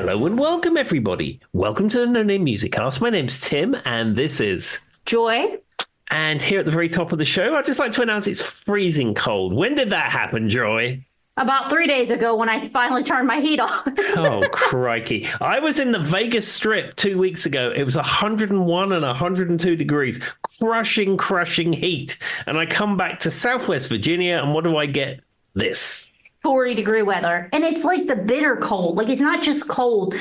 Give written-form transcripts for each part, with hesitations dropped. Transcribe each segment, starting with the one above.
Hello and welcome, everybody. Welcome to the No Name Music Cast. My name's Tim, and this is Joy. And here at the very top of the show, I'd just like to announce it's freezing cold. When did that happen, Joy? About 3 days ago when I finally turned my heat on. Oh, crikey. I was in the Vegas Strip 2 weeks ago. It was 101 and 102 degrees. Crushing heat. And I come back to Southwest Virginia, and what do I get? This. 40-degree weather. And it's like the bitter cold. Like, it's not just cold.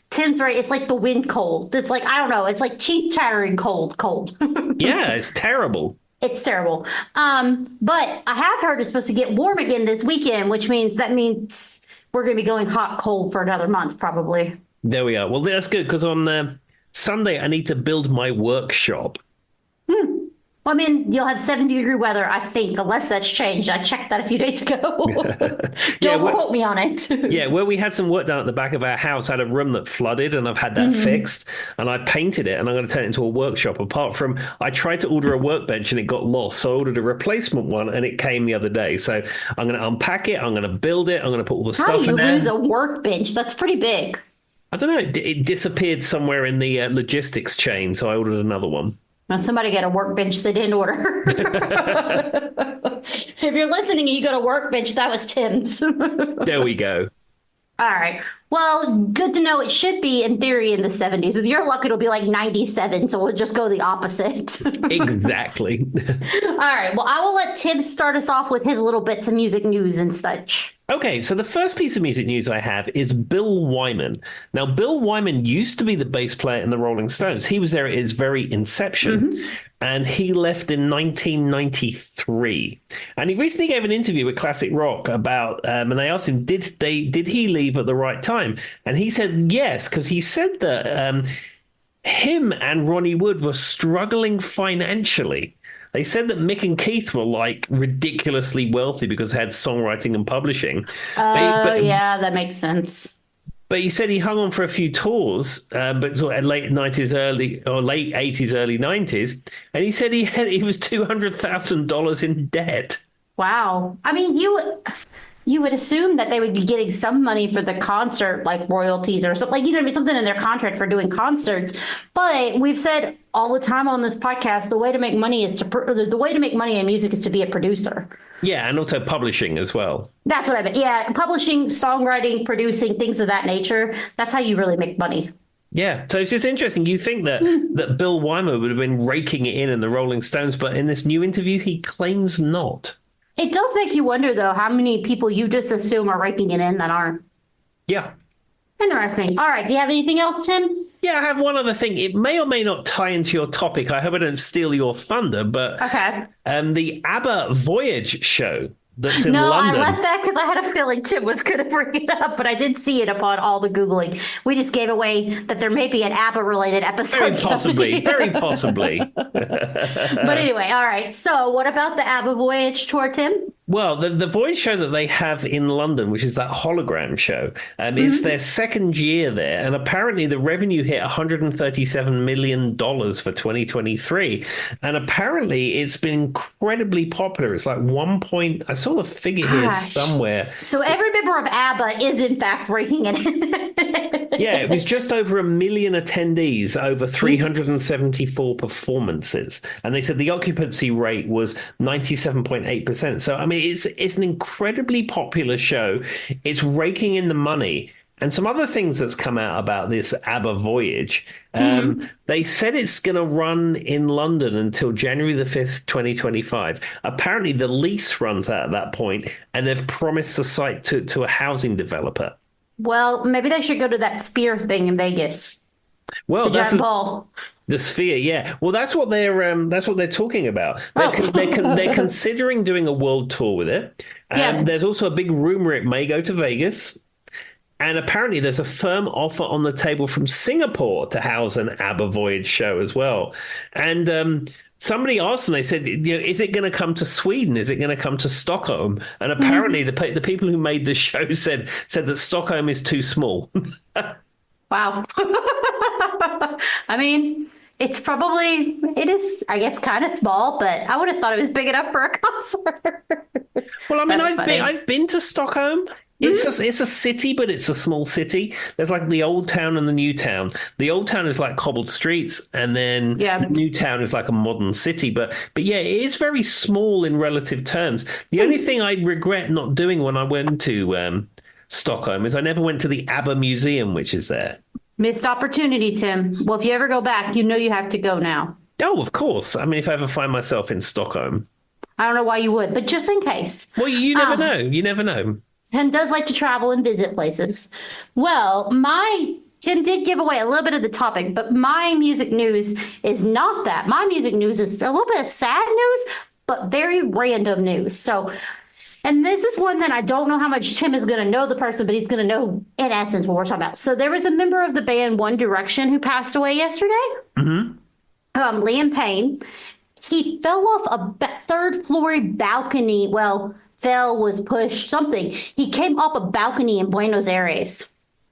Tim's right. It's like the wind cold. It's like, I don't know. It's like teeth chattering cold. Yeah, it's terrible. It's terrible. But I have heard it's supposed to get warm again this weekend, which means we're going to be going hot, cold for another month, probably. There we are. Well, that's good, because on Sunday, I need to build my workshop. Well, I mean, you'll have 70-degree weather, I think, unless that's changed. I checked that a few days ago. Don't quote me on it. Yeah, where we had some work done at the back of our house, I had a room that flooded, and I've had that fixed, and I've painted it, and I'm going to turn it into a workshop. Apart from, I tried to order a workbench, and it got lost, so I ordered a replacement one, and it came the other day. So I'm going to unpack it, I'm going to build it, I'm going to put all the stuff in there. How do you lose a workbench? That's pretty big. I don't know. It disappeared somewhere in the logistics chain, so I ordered another one. Now, somebody got a workbench they didn't order. If you're listening and you got a workbench, that was Tim's. There we go. All right. Well, good to know. It should be, in theory, in the 70s. With your luck, it'll be like 97, so we'll just go the opposite. Exactly. All right. Well, I will let Tim start us off with his little bits of music news and such. Okay, so the first piece of music news I have is Bill Wyman. Now, Bill Wyman used to be the bass player in the Rolling Stones. He was there at its very inception, and he left in 1993. And he recently gave an interview with Classic Rock about, and they asked him, did he leave at the right time? And he said yes, because he said that him and Ronnie Wood were struggling financially. They said that Mick and Keith were like ridiculously wealthy because they had songwriting and publishing. Yeah, that makes sense. But he said he hung on for a few tours, but sort of late 90s, late 80s, early 90s. And he said he was $200,000 in debt. Wow. I mean, you would assume that they would be getting some money for the concert, like royalties or something, like, something in their contract for doing concerts. But we've said all the time on this podcast, the way to make money in music is to be a producer. Yeah, and also publishing as well. That's what I meant. Yeah, publishing, songwriting, producing, things of that nature. That's how you really make money. Yeah, so it's just interesting. You think that Bill Wyman would have been raking it in the Rolling Stones, but in this new interview, he claims not. It does make you wonder, though, how many people you just assume are raking it in that aren't. Yeah. Interesting. All right. Do you have anything else, Tim? Yeah, I have one other thing. It may or may not tie into your topic. I hope I don't steal your thunder, but okay. The Abba Voyage show that's in London. London. No, I left that because I had a feeling Tim was going to bring it up, but I did see it upon all the Googling. We just gave away that there may be an ABBA-related episode. Very possibly. But anyway, all right. So what about the Abba Voyage tour, Tim? Well, the Voyage show that they have in London, which is that hologram show, it's their second year there, and apparently the revenue hit $137 million for 2023, and apparently it's been incredibly popular. It's like I saw the figure here somewhere. So every member of ABBA is in fact raking it in. Yeah, it was just over 1 million attendees over 374 performances, and they said the occupancy rate was 97.8%. So I mean, it's an incredibly popular show. It's raking in the money. And some other things that's come out about this ABBA Voyage. They said it's going to run in London until January the 5th, 2025. Apparently, the lease runs out at that point, and they've promised the site to a housing developer. Well, maybe they should go to that Sphere thing in Vegas. Well, the giant ball. The Sphere, yeah. Well, that's what they're talking about. They're considering doing a world tour with it. There's also a big rumor it may go to Vegas. And apparently there's a firm offer on the table from Singapore to house an ABBA Voyage show as well. And somebody asked them, they said, is it going to come to Sweden? Is it going to come to Stockholm? And apparently the people who made the show said that Stockholm is too small. Wow. I mean, it is, I guess, kind of small, but I would have thought it was big enough for a concert. Well, I mean, I've been to Stockholm. It's a city, but it's a small city. There's like the old town and the new town. The old town is like cobbled streets, and then the new town is like a modern city. But yeah, it is very small in relative terms. The only thing I regret not doing when I went to Stockholm is I never went to the Abba Museum, which is there. Missed opportunity, Tim. Well, if you ever go back, you know you have to go now. Oh, of course. I mean, if I ever find myself in Stockholm. I don't know why you would, but just in case. Well, you never know. You never know. Tim does like to travel and visit places. Well, Tim did give away a little bit of the topic, but my music news is not that. My music news is a little bit of sad news, but very random news. So, and this is one that I don't know how much Tim is going to know the person, but he's going to know in essence what we're talking about. So there was a member of the band One Direction who passed away yesterday. Liam Payne. He fell off a third floor balcony. Well, was pushed, something. He came off a balcony in Buenos Aires.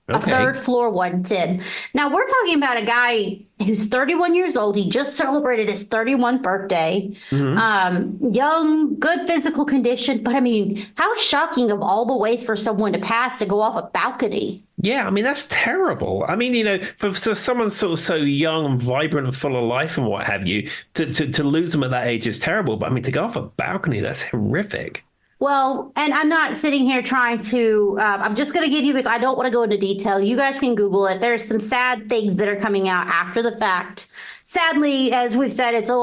Okay. A third floor one, Tim. Now, we're talking about a guy who's 31 years old. He just celebrated his 31st birthday. Young, good physical condition. But I mean, how shocking of all the ways for someone to pass to go off a balcony. Yeah, I mean, that's terrible. I mean, you know, for someone sort of so young and vibrant and full of life and what have you, to lose them at that age is terrible. But I mean, to go off a balcony, that's horrific. Well, and I'm not sitting here trying to, I'm just going to give you guys, I don't want to go into detail. You guys can Google it. There's some sad things that are coming out after the fact. Sadly, as we've said, it's a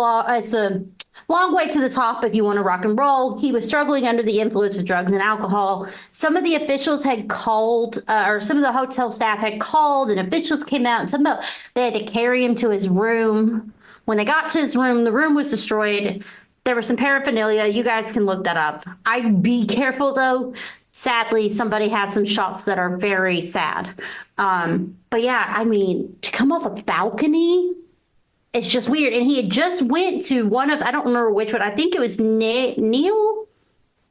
long way to the top if you want to rock and roll. He was struggling under the influence of drugs and alcohol. Some of the officials had called, or some of the hotel staff had called, and officials came out and they had to carry him to his room. When they got to his room, the room was destroyed. There was some paraphernalia. You guys can look that up. I'd be careful, though. Sadly, somebody has some shots that are very sad. But yeah, I mean, to come off a balcony, it's just weird. And he had just went to one of, I don't remember which one. I think it was Neil.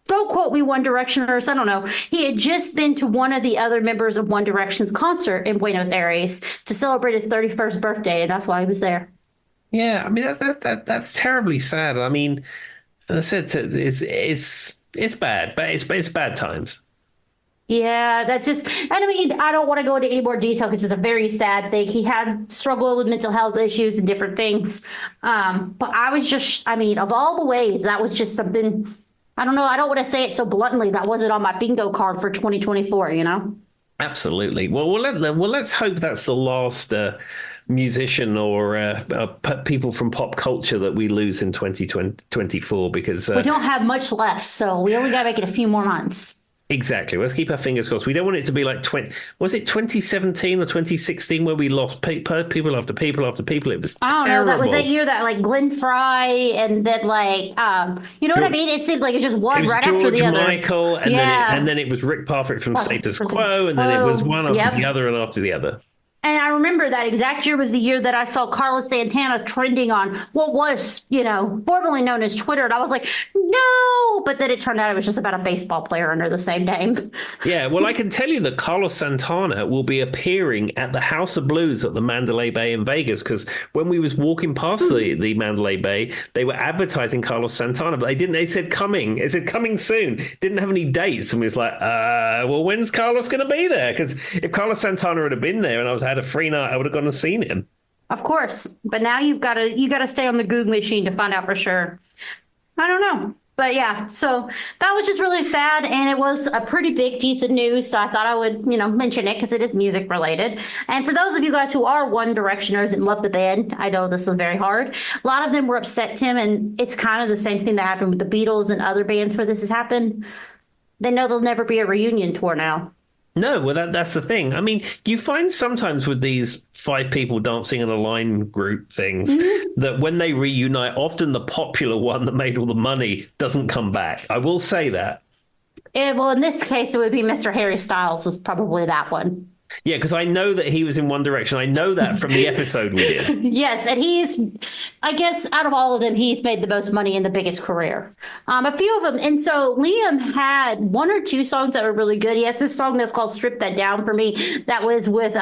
Don't quote me, One Directioners. I don't know. He had just been to one of the other members of One Direction's concert in Buenos Aires to celebrate his 31st birthday, and that's why he was there. Yeah, I mean that's terribly sad. I mean, as I said, it's bad, but it's bad times. Yeah, that's just, and I mean, I don't want to go into any more detail because it's a very sad thing. He had struggled with mental health issues and different things. But I was just, I mean, of all the ways, that was just something, I don't know. I don't want to say it so bluntly. That wasn't on my bingo card for 2024, you know? Absolutely. Well, let's hope that's the last musician or people from pop culture that we lose in 2024 because we don't have much left, so we only got to make it a few more months. Exactly. Let's keep our fingers crossed. We don't want it to be like 2017 or 2016 where we lost people after people after people. It was terrible. I don't know. That was that year that like Glenn Fry and then like you know what I mean? It seemed like it just one right George after the other. Michael, and then it was Rick Parfitt from Status Quo, and then it was one after the other and after the other. And I remember that exact year was the year that I saw Carlos Santana trending on what was, formerly known as Twitter. And I was like, no. But then it turned out it was just about a baseball player under the same name. Yeah, well, I can tell you that Carlos Santana will be appearing at the House of Blues at the Mandalay Bay in Vegas, because when we was walking past the Mandalay Bay, they were advertising Carlos Santana, but they said coming. It said coming soon. Didn't have any dates. And we was like, well, when's Carlos going to be there? Because if Carlos Santana had been there and I had a free night, I would have gone and seen him. Of course. But now you got to stay on the Google machine to find out for sure. I don't know. But yeah, so that was just really sad, and it was a pretty big piece of news, so I thought I would, mention it because it is music related. And for those of you guys who are One Directioners and love the band, I know this was very hard. A lot of them were upset, Tim, and it's kind of the same thing that happened with the Beatles and other bands where this has happened. They know there'll never be a reunion tour now. No, well, that's the thing. I mean, you find sometimes with these 5 people dancing in a line group things that when they reunite, often the popular one that made all the money doesn't come back. I will say that. Yeah, well, in this case, it would be Mr. Harry Styles is probably that one. Yeah, because I know that he was in One Direction. I know that from the episode we did. Yes, and I guess, out of all of them, he's made the most money and the biggest career. A few of them. And so Liam had 1 or 2 songs that were really good. He has this song that's called Strip That Down for Me. That was with,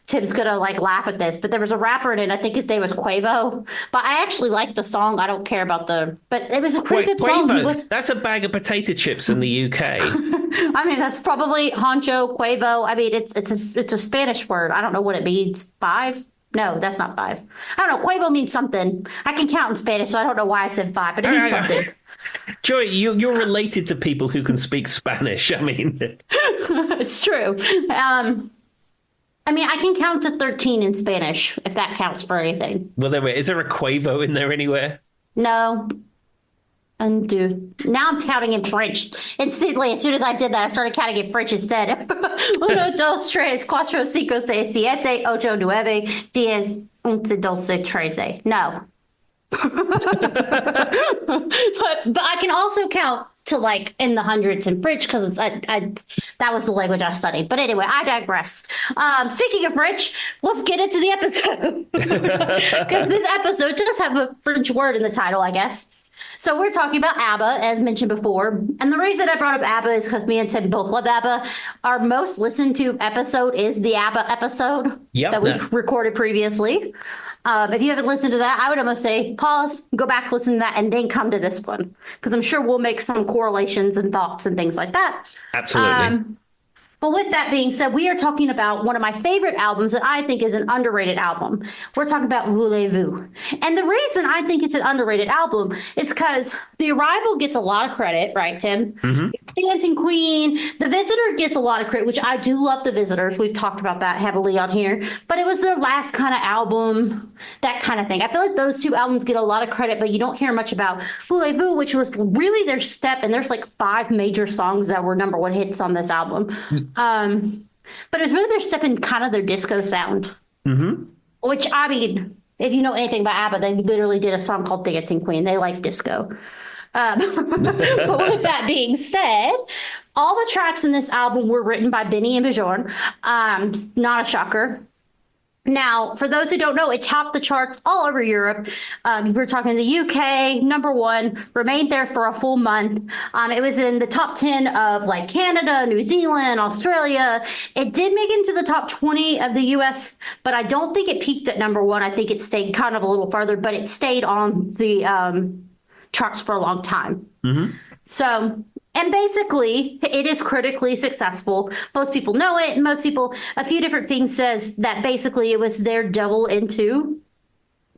Tim's going to laugh at this, but there was a rapper in it. I think his name was Quavo. But I actually liked the song. I don't care about but it was a pretty good song. That's a bag of potato chips in the UK. I mean, that's probably Honcho, Quavo. I mean, it's a Spanish word. I don't know what it means. Five? No, that's not five. I don't know. Quavo means something. I can count in Spanish, so I don't know why I said five, but it means something. Joy, you're related to people who can speak Spanish. I mean, It's true. I mean, I can count to 13 in Spanish, if that counts for anything. well, is there a Quavo in there anywhere? No. Undo. Now I'm counting in French. Instantly, as soon as I did that, I started counting in French instead. Uno, dos, tres, cuatro, cinco, seis, siete, ocho, nueve, diez, once, doce, trece. No. but I can also count to like in the hundreds in French because that was the language I studied. But anyway, I digress. Speaking of French, let's get into the episode because this episode does have a French word in the title, I guess. So we're talking about Abba, as mentioned before. And the reason I brought up Abba is because me and Tim both love Abba. Our most listened to episode is the Abba episode that we recorded previously. If you haven't listened to that, I would almost say pause, go back, listen to that, and then come to this one. Because I'm sure we'll make some correlations and thoughts and things like that. Absolutely. But with that being said, we are talking about one of my favorite albums that I think is an underrated album. We're talking about Voulez Vous. And the reason I think it's an underrated album is because The Arrival gets a lot of credit, right, Tim? Mm-hmm. Dancing Queen, The Visitor gets a lot of credit, which I do love The Visitors. We've talked about that heavily on here. But it was their last kind of album, that kind of thing. I feel like those two albums get a lot of credit, but you don't hear much about Voulez Vous, which was really their step. And there's like 5 major songs that were number 1 hits on this album. But it was really their step in kind of their disco sound, which, I mean, if you know anything about Abba, they literally did a song called Dancing Queen. They like disco. But with that being said, all the tracks in this album were written by Benny and Bjorn. Not a shocker. Now, for those who don't know, it topped the charts all over Europe. We're talking the UK, number 1, remained there for a full month. It was in the top 10 of like Canada, New Zealand, Australia. It did make it into the top 20 of the US, but I don't think it peaked at number 1. I think it stayed kind of a little farther, but it stayed on the charts for a long time. So... And basically, it is critically successful. Most people know it. Most people, a few different things says that basically it was their double into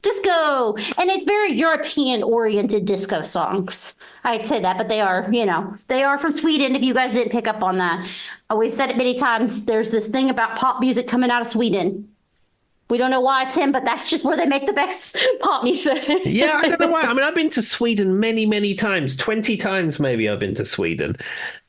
disco. And it's very European-oriented disco songs. I'd say that, but they are, they are from Sweden, if you guys didn't pick up on that. We've said it many times. There's this thing about pop music coming out of Sweden. We don't know why it's him, but that's just where they make the best pop music. Yeah, I don't know why. I mean, I've been to Sweden many, many times. 20 times maybe I've been to Sweden.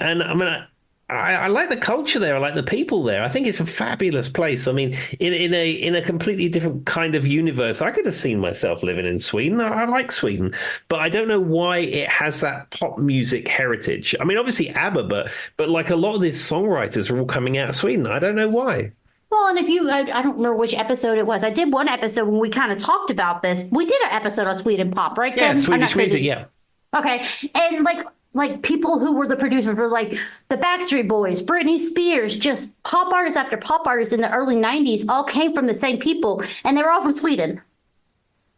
And I mean, I like the culture there. I like the people there. I think it's a fabulous place. I mean, in a completely different kind of universe, I could have seen myself living in Sweden. I like Sweden, but I don't know why it has that pop music heritage. I mean, obviously ABBA, but like a lot of these songwriters are all coming out of Sweden. I don't know why. Well, and I don't remember which episode it was. I did one episode when we kind of talked about this. We did an episode on Sweden pop, right, Tim? Yeah, Swedish music, yeah. Okay. And like people who were the producers were like the Backstreet Boys, Britney Spears, just pop artists after pop artists in the early 90s all came from the same people, and they were all from Sweden.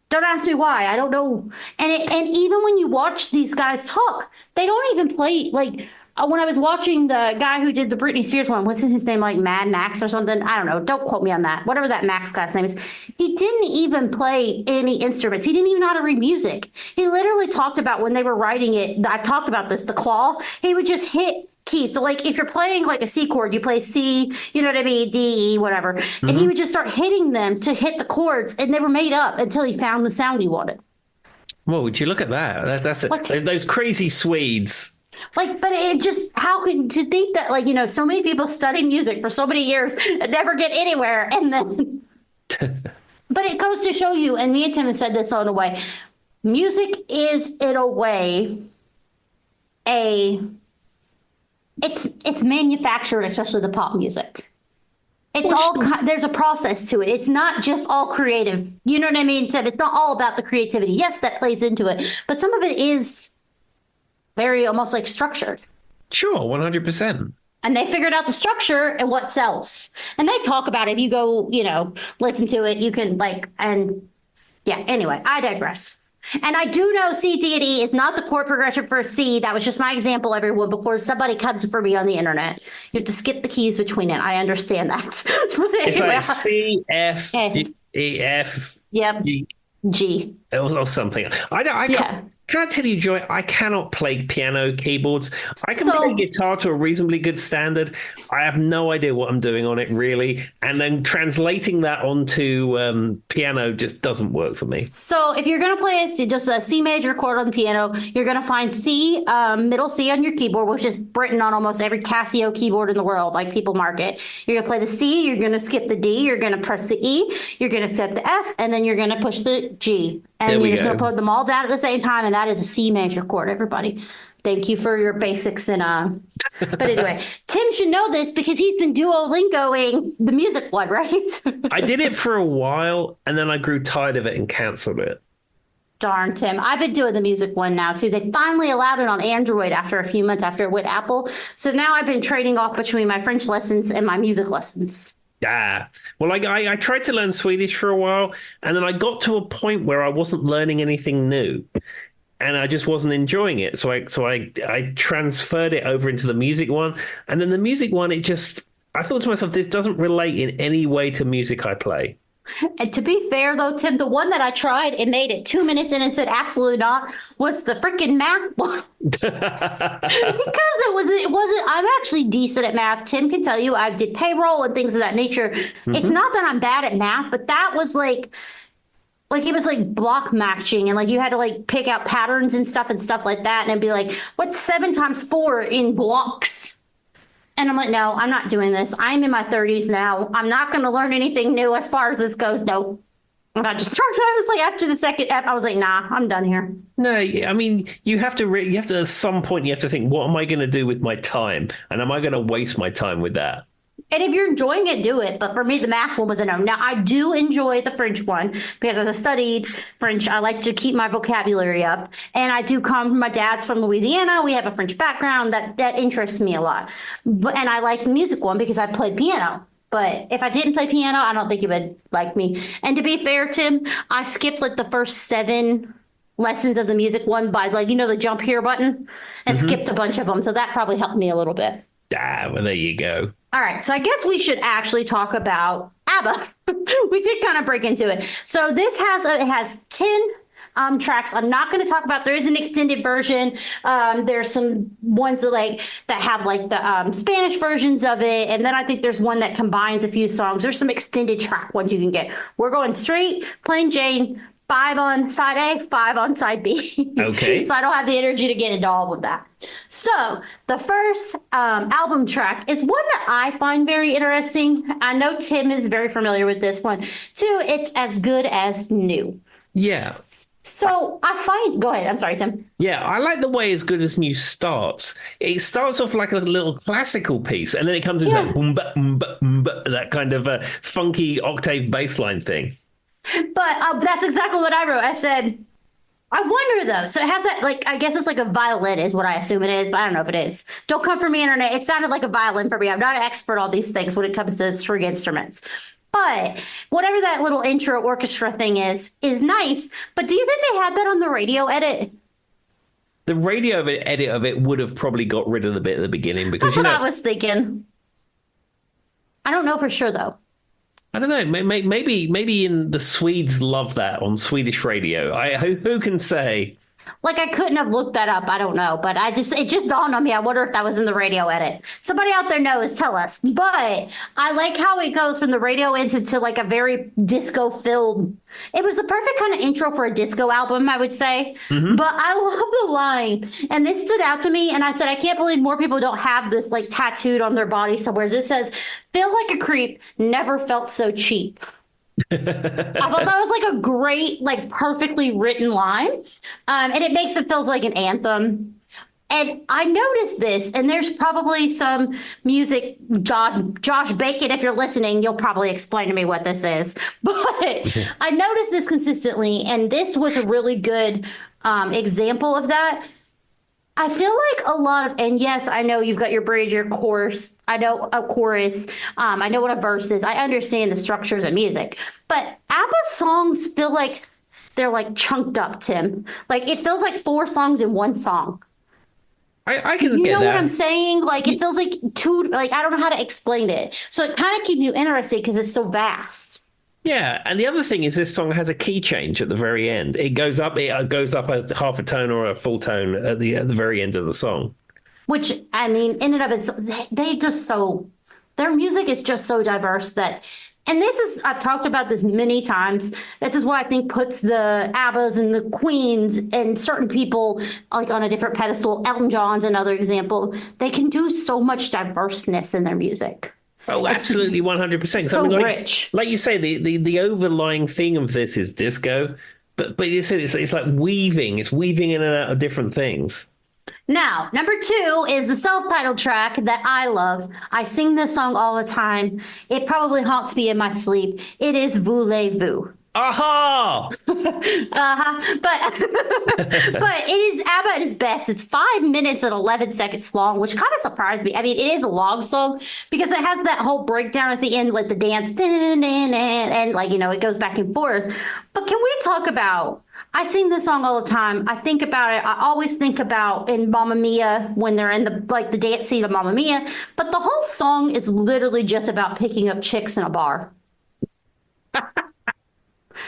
Don't ask me why. I don't know. And even when you watch these guys talk, they don't even play like... When I was watching the guy who did the Britney Spears one, what's his name, like Mad Max or something? I don't know. Don't quote me on that. Whatever that Max guy's name is. He didn't even play any instruments. He didn't even know how to read music. He literally talked about when they were writing it. I talked about this, the claw. He would just hit keys. So like if you're playing like a C chord, you play C, you know what I mean? D, E, whatever. And he would just start hitting them to hit the chords, and they were made up until he found the sound he wanted. Well, would you look at that? That's it. Like, those crazy Swedes. Like, but it just, how could, to think that, like, so many people study music for so many years and never get anywhere. And then, but it goes to show you, and me and Tim have said this in a way, music is, in a way, it's manufactured, especially the pop music. It's there's a process to it. It's not just all creative. You know what I mean, Tim? It's not all about the creativity. Yes, that plays into it, but some of it is very almost like structured. Sure, 100%. And they figured out the structure and what sells. And they talk about it. If you go, listen to it, you can anyway, I digress. And I do know C, D, and E is not the chord progression for C. That was just my example, everyone, before somebody comes for me on the internet. You have to skip the keys between it. I understand that. But It's anyway, like C, F, F. E, F, Yep. G, G. or something. I Yeah. can't. Can I tell you, Joy? I cannot play piano keyboards. I can So- play guitar to a reasonably good standard. I have no idea what I'm doing on it, really. And then translating that onto piano just doesn't work for me. So if you're going to play just a C major chord on the piano, you're going to find C, middle C on your keyboard, which is written on almost every Casio keyboard in the world, like people mark it. You're going to play the C, you're going to skip the D, you're going to press the E, you're going to step the F, and then you're going to push the G. And you're just going to put them all down at the same time, and that is a C major chord, everybody. Thank you for your basics. And but anyway, Tim should know this because he's been Duolingoing the music one, right? I did it for a while, and then I grew tired of it and canceled it. Darn, Tim. I've been doing the music one now, too. They finally allowed it on Android after a few months after it went Apple. So now I've been trading off between my French lessons and my music lessons. Ah, well, I tried to learn Swedish for a while, and then I got to a point where I wasn't learning anything new, and I just wasn't enjoying it. So I transferred it over into the music one, and then the music one, I thought to myself, this doesn't relate in any way to music I play. And to be fair, though, Tim, the one that I tried and made it 2 minutes in and said absolutely not was the freaking math one. Because it wasn't, I'm actually decent at math. Tim can tell you I did payroll and things of that nature. Mm-hmm. It's not that I'm bad at math, but that was like it was like block matching, and like you had to like pick out patterns and stuff like that. And it'd be like, what's 7 times 4 in blocks? And I'm like, no, I'm not doing this. I'm in my 30s now. I'm not going to learn anything new as far as this goes. No. And I was like, after the second app, I was like, nah, I'm done here. No, I mean, you have to, at some point, you have to think, what am I going to do with my time? And am I going to waste my time with that? And if you're enjoying it, do it. But for me, the math one was a no. Now, I do enjoy the French one because as I studied French, I like to keep my vocabulary up. And I do my dad's from Louisiana. We have a French background that interests me a lot. And I like the music one because I played piano. But if I didn't play piano, I don't think it would like me. And to be fair, Tim, I skipped like the first 7 lessons of the music one by the jump here button and skipped a bunch of them. So that probably helped me a little bit. Ah, well, there you go. All right, so I guess we should actually talk about Abba. We did kind of break into it. So this has 10 tracks. I'm not going to talk about. There is an extended version. There's some ones that have the Spanish versions of it, and then I think there's one that combines a few songs. There's some extended track ones you can get. We're going straight, plain Jane. 5 on side A, 5 on side B. Okay. So I don't have the energy to get into all of that. So the first album track is one that I find very interesting. I know Tim is very familiar with this one too. It's As Good As New. Yeah. So go ahead. I'm sorry, Tim. Yeah, I like the way As Good As New starts. It starts off like a little classical piece, and then it comes into that boom-ba, boom-ba, boom-ba, that kind of funky octave bass line thing. But that's exactly what I wrote. I said, I wonder though. So it has that, I guess it's like a violin is what I assume it is, but I don't know if it is. Don't come for me, internet. It sounded like a violin for me. I'm not an expert on these things when it comes to string instruments. But whatever that little intro orchestra thing is nice. But do you think they had that on the radio edit? The radio edit of it would have probably got rid of the bit at the beginning because that's what I was thinking. I don't know for sure though. I don't know. Maybe in the Swedes love that on Swedish radio. Who can say? I couldn't have looked that up. I don't know, but it just dawned on me. I wonder if that was in the radio edit. Somebody out there knows, tell us. But I like how it goes from the radio into a very disco filled. It was the perfect kind of intro for a disco album, I would say. Mm-hmm. But I love the line, and this stood out to me. And I said, I can't believe more people don't have this tattooed on their body somewhere. It says, "Feel like a creep, never felt so cheap." I thought that was a great, perfectly written line. And it makes it feels like an anthem. And I noticed this, and there's probably some music, Josh Bacon, if you're listening, you'll probably explain to me what this is. But I noticed this consistently, and this was a really good example of that. I feel like a lot of, and yes, I know you've got your bridge, your chorus. I know a chorus. I know what a verse is. I understand the structures of music. But ABBA songs feel like they're like chunked up, Tim. Like it feels like 4 songs in one song. I can You get know that. what I'm saying? Like it feels like two, like I don't know how to explain it. So it kind of keeps you interested because it's so vast. Yeah, and the other thing is this song has a key change at the very end. It goes up a half a tone or a full tone at the very end of the song. Which I mean, in and of itself, they just so their music is just so diverse that, and this is I've talked about this many times. This is what I think puts the Abbas and the Queens and certain people like on a different pedestal. Elton John's another example. They can do so much diverseness in their music. Oh, absolutely, 100%. So I mean, rich. like you say, the overlying theme of this is disco, but you said it's like weaving. It's weaving in and out of different things. Now, number 2 is the self-titled track that I love. I sing this song all the time. It probably haunts me in my sleep. It is Voulez Vous. Aha! But it is ABBA at its best. It's 5 minutes and 11 seconds long, which kind of surprised me. I mean, it is a long song because it has that whole breakdown at the end, like the dance, and like, you know, it goes back and forth. But can we talk about, I sing this song all the time. I think about it. I always think about in Mamma Mia when they're in the dance scene of Mamma Mia. But the whole song is literally just about picking up chicks in a bar.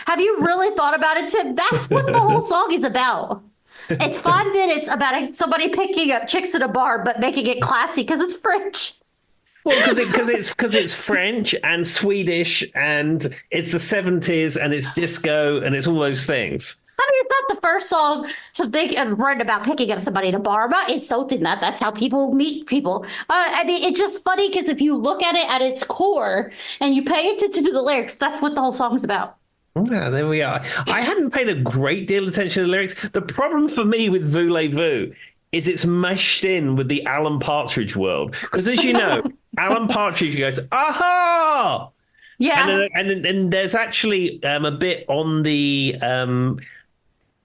Have you really thought about it, Tim? That's what the whole song is about. It's 5 minutes about somebody picking up chicks at a bar, but making it classy because it's French. Well, because it's French and Swedish and it's the 70s and it's disco and it's all those things. I mean, it's not the first song to think and write about picking up somebody in a bar. I'm not insulting that. That's how people meet people. I mean, it's just funny because if you look at it at its core and you pay attention to the lyrics, that's what the whole song's about. Yeah, there we are. I hadn't paid a great deal of attention to the lyrics. The problem for me with Voulez Vous is it's meshed in with the Alan Partridge world. Because as you know, Alan Partridge goes, aha! Yeah. And there's actually a bit on the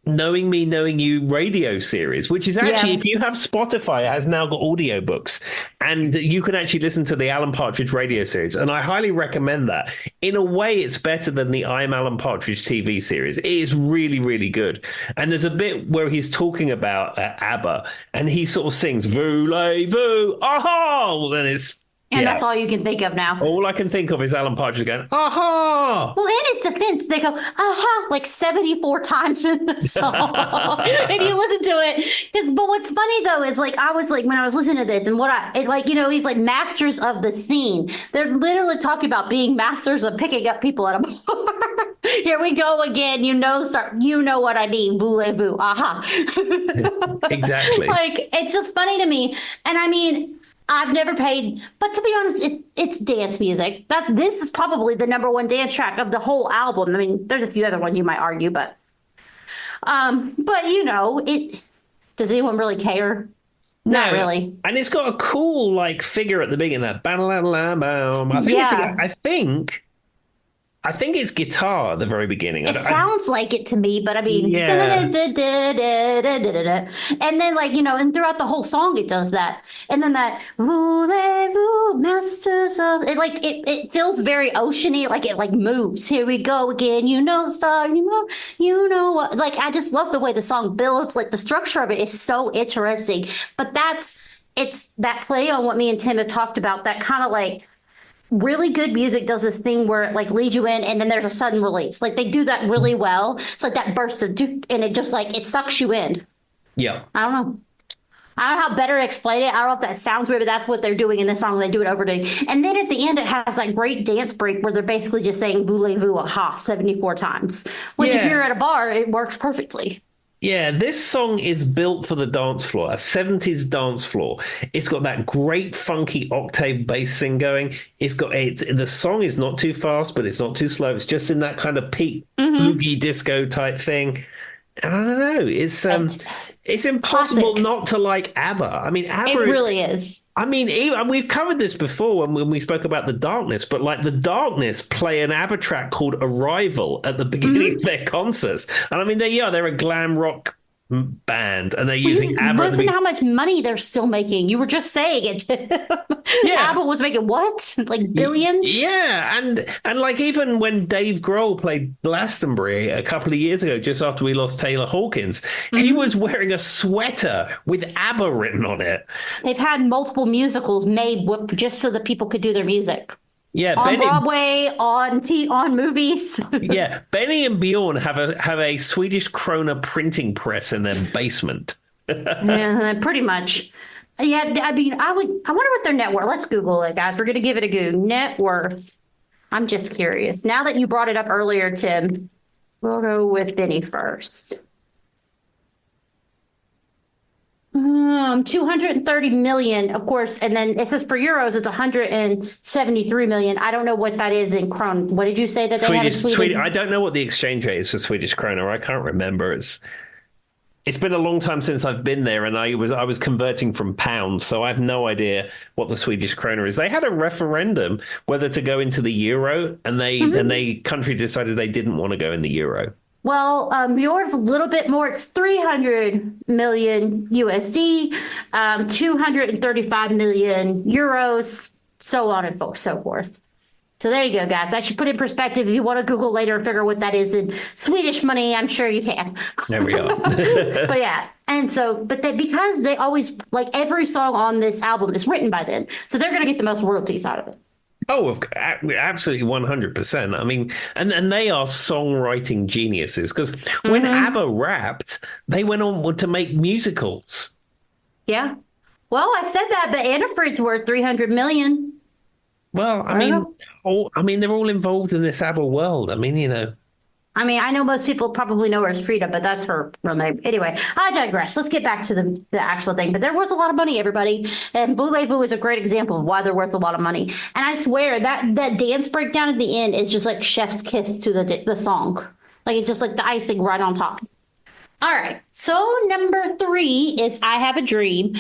Knowing Me, Knowing You radio series, which is actually, if you have Spotify, it has now got audiobooks and you can actually listen to the Alan Partridge radio series. And I highly recommend that. In a way, it's better than the I'm Alan Partridge TV series. It is really, really good. And there's a bit where he's talking about ABBA and he sort of sings, Voulez Vous, aha! And it's, and that's all you can think of now. All I can think of is Alan Partridge going, aha! Well, in its defense, they go, aha, like 74 times in the song. If you listen to it. But what's funny, though, is like, I was like, when I was listening to this and he's like masters of the scene. They're literally talking about being masters of picking up people at a bar. Here we go again. You know what I mean. Voulez vous. Aha. Exactly. Like, it's just funny to me. And I mean, I've never paid, but to be honest, it's dance music. This is probably the number 1 dance track of the whole album. I mean, there's a few other ones you might argue, but you know, does anyone really care? Not really. And it's got a cool like figure at the beginning. That I think it's guitar at the very beginning. It sounds like it to me, but I mean, and then like, you know, and throughout the whole song, it does that. And then that, voulez-vous, masters of, it feels very oceany, like it like moves. Here we go again. You know the star, you know what, like, I just love the way the song builds. Like the structure of it is so interesting, but it's that play on what me and Tim have talked about, that kind of like, really good music does this thing where it like leads you in and then there's a sudden release. Like they do that really well. It's like that burst of and it just like it sucks you in. Yeah. I don't know how better to explain it. I don't know if that sounds weird, but that's what they're doing in this song. They do it over again. And then at the end it has that great dance break where they're basically just saying Voulez Vous aha 74 times. Which if you're at a bar, it works perfectly. Yeah, this song is built for the dance floor, a 70s dance floor. It's got that great funky octave bass thing going. The song is not too fast, but it's not too slow. It's just in that kind of peak boogie disco type thing. And I don't know, it's impossible classic. Not to like ABBA. I mean, ABBA, it really is. I mean, we've covered this before when we spoke about The Darkness, but like The Darkness play an ABBA track called Arrival at the beginning of their concerts. And I mean, they're a glam rock band, and they're Well, using ABBA. listen to how much money they're still making. You were just saying it. Yeah. Abba was making what? Like billions? Yeah, and like even when Dave Grohl played Glastonbury a couple of years ago, just after we lost Taylor Hawkins, he was wearing a sweater with ABBA written on it. They've had multiple musicals made just so that people could do their music. Yeah, on Broadway, on movies. Yeah, Benny and Bjorn have a Swedish krona printing press in their basement. Yeah, pretty much. Yeah, I mean, I wonder what their net worth. Let's Google it, guys. We're gonna give it a go. Net worth. I'm just curious. Now that you brought it up earlier, Tim, we'll go with Benny first. 230 million, of course, and then it says for euros it's 173 million. I don't know what that is in kron. What did you say that they have in Sweden? I don't know what the exchange rate is for Swedish krona. I can't remember. It's been a long time since I've been there, and I was converting from pounds, so I have no idea what the Swedish krona is. They had a referendum whether to go into the euro, and the country decided they didn't want to go in the euro. Well, yours a little bit more. It's 300 million USD, 235 million euros, so on and so forth. So there you go, guys. That should put in perspective. If you want to Google later and figure out what that is in Swedish money, I'm sure you can. There we go. But yeah. And so, because they always, like every song on this album is written by them. So they're going to get the most royalties out of it. Oh, absolutely 100%. I mean, and they are songwriting geniuses because when ABBA rapped, they went on to make musicals. Yeah. Well, I said that, but Anna Frid's worth 300 million. Well, I mean, they're all involved in this ABBA world. I mean, I mean, I know most people probably know her as Frida, but that's her real name. Anyway, I digress. Let's get back to the actual thing. But they're worth a lot of money, everybody. And Voulez Vous is a great example of why they're worth a lot of money. And I swear that dance breakdown at the end is just like chef's kiss to the song. Like it's just like the icing right on top. All right. So number 3 is I Have a Dream.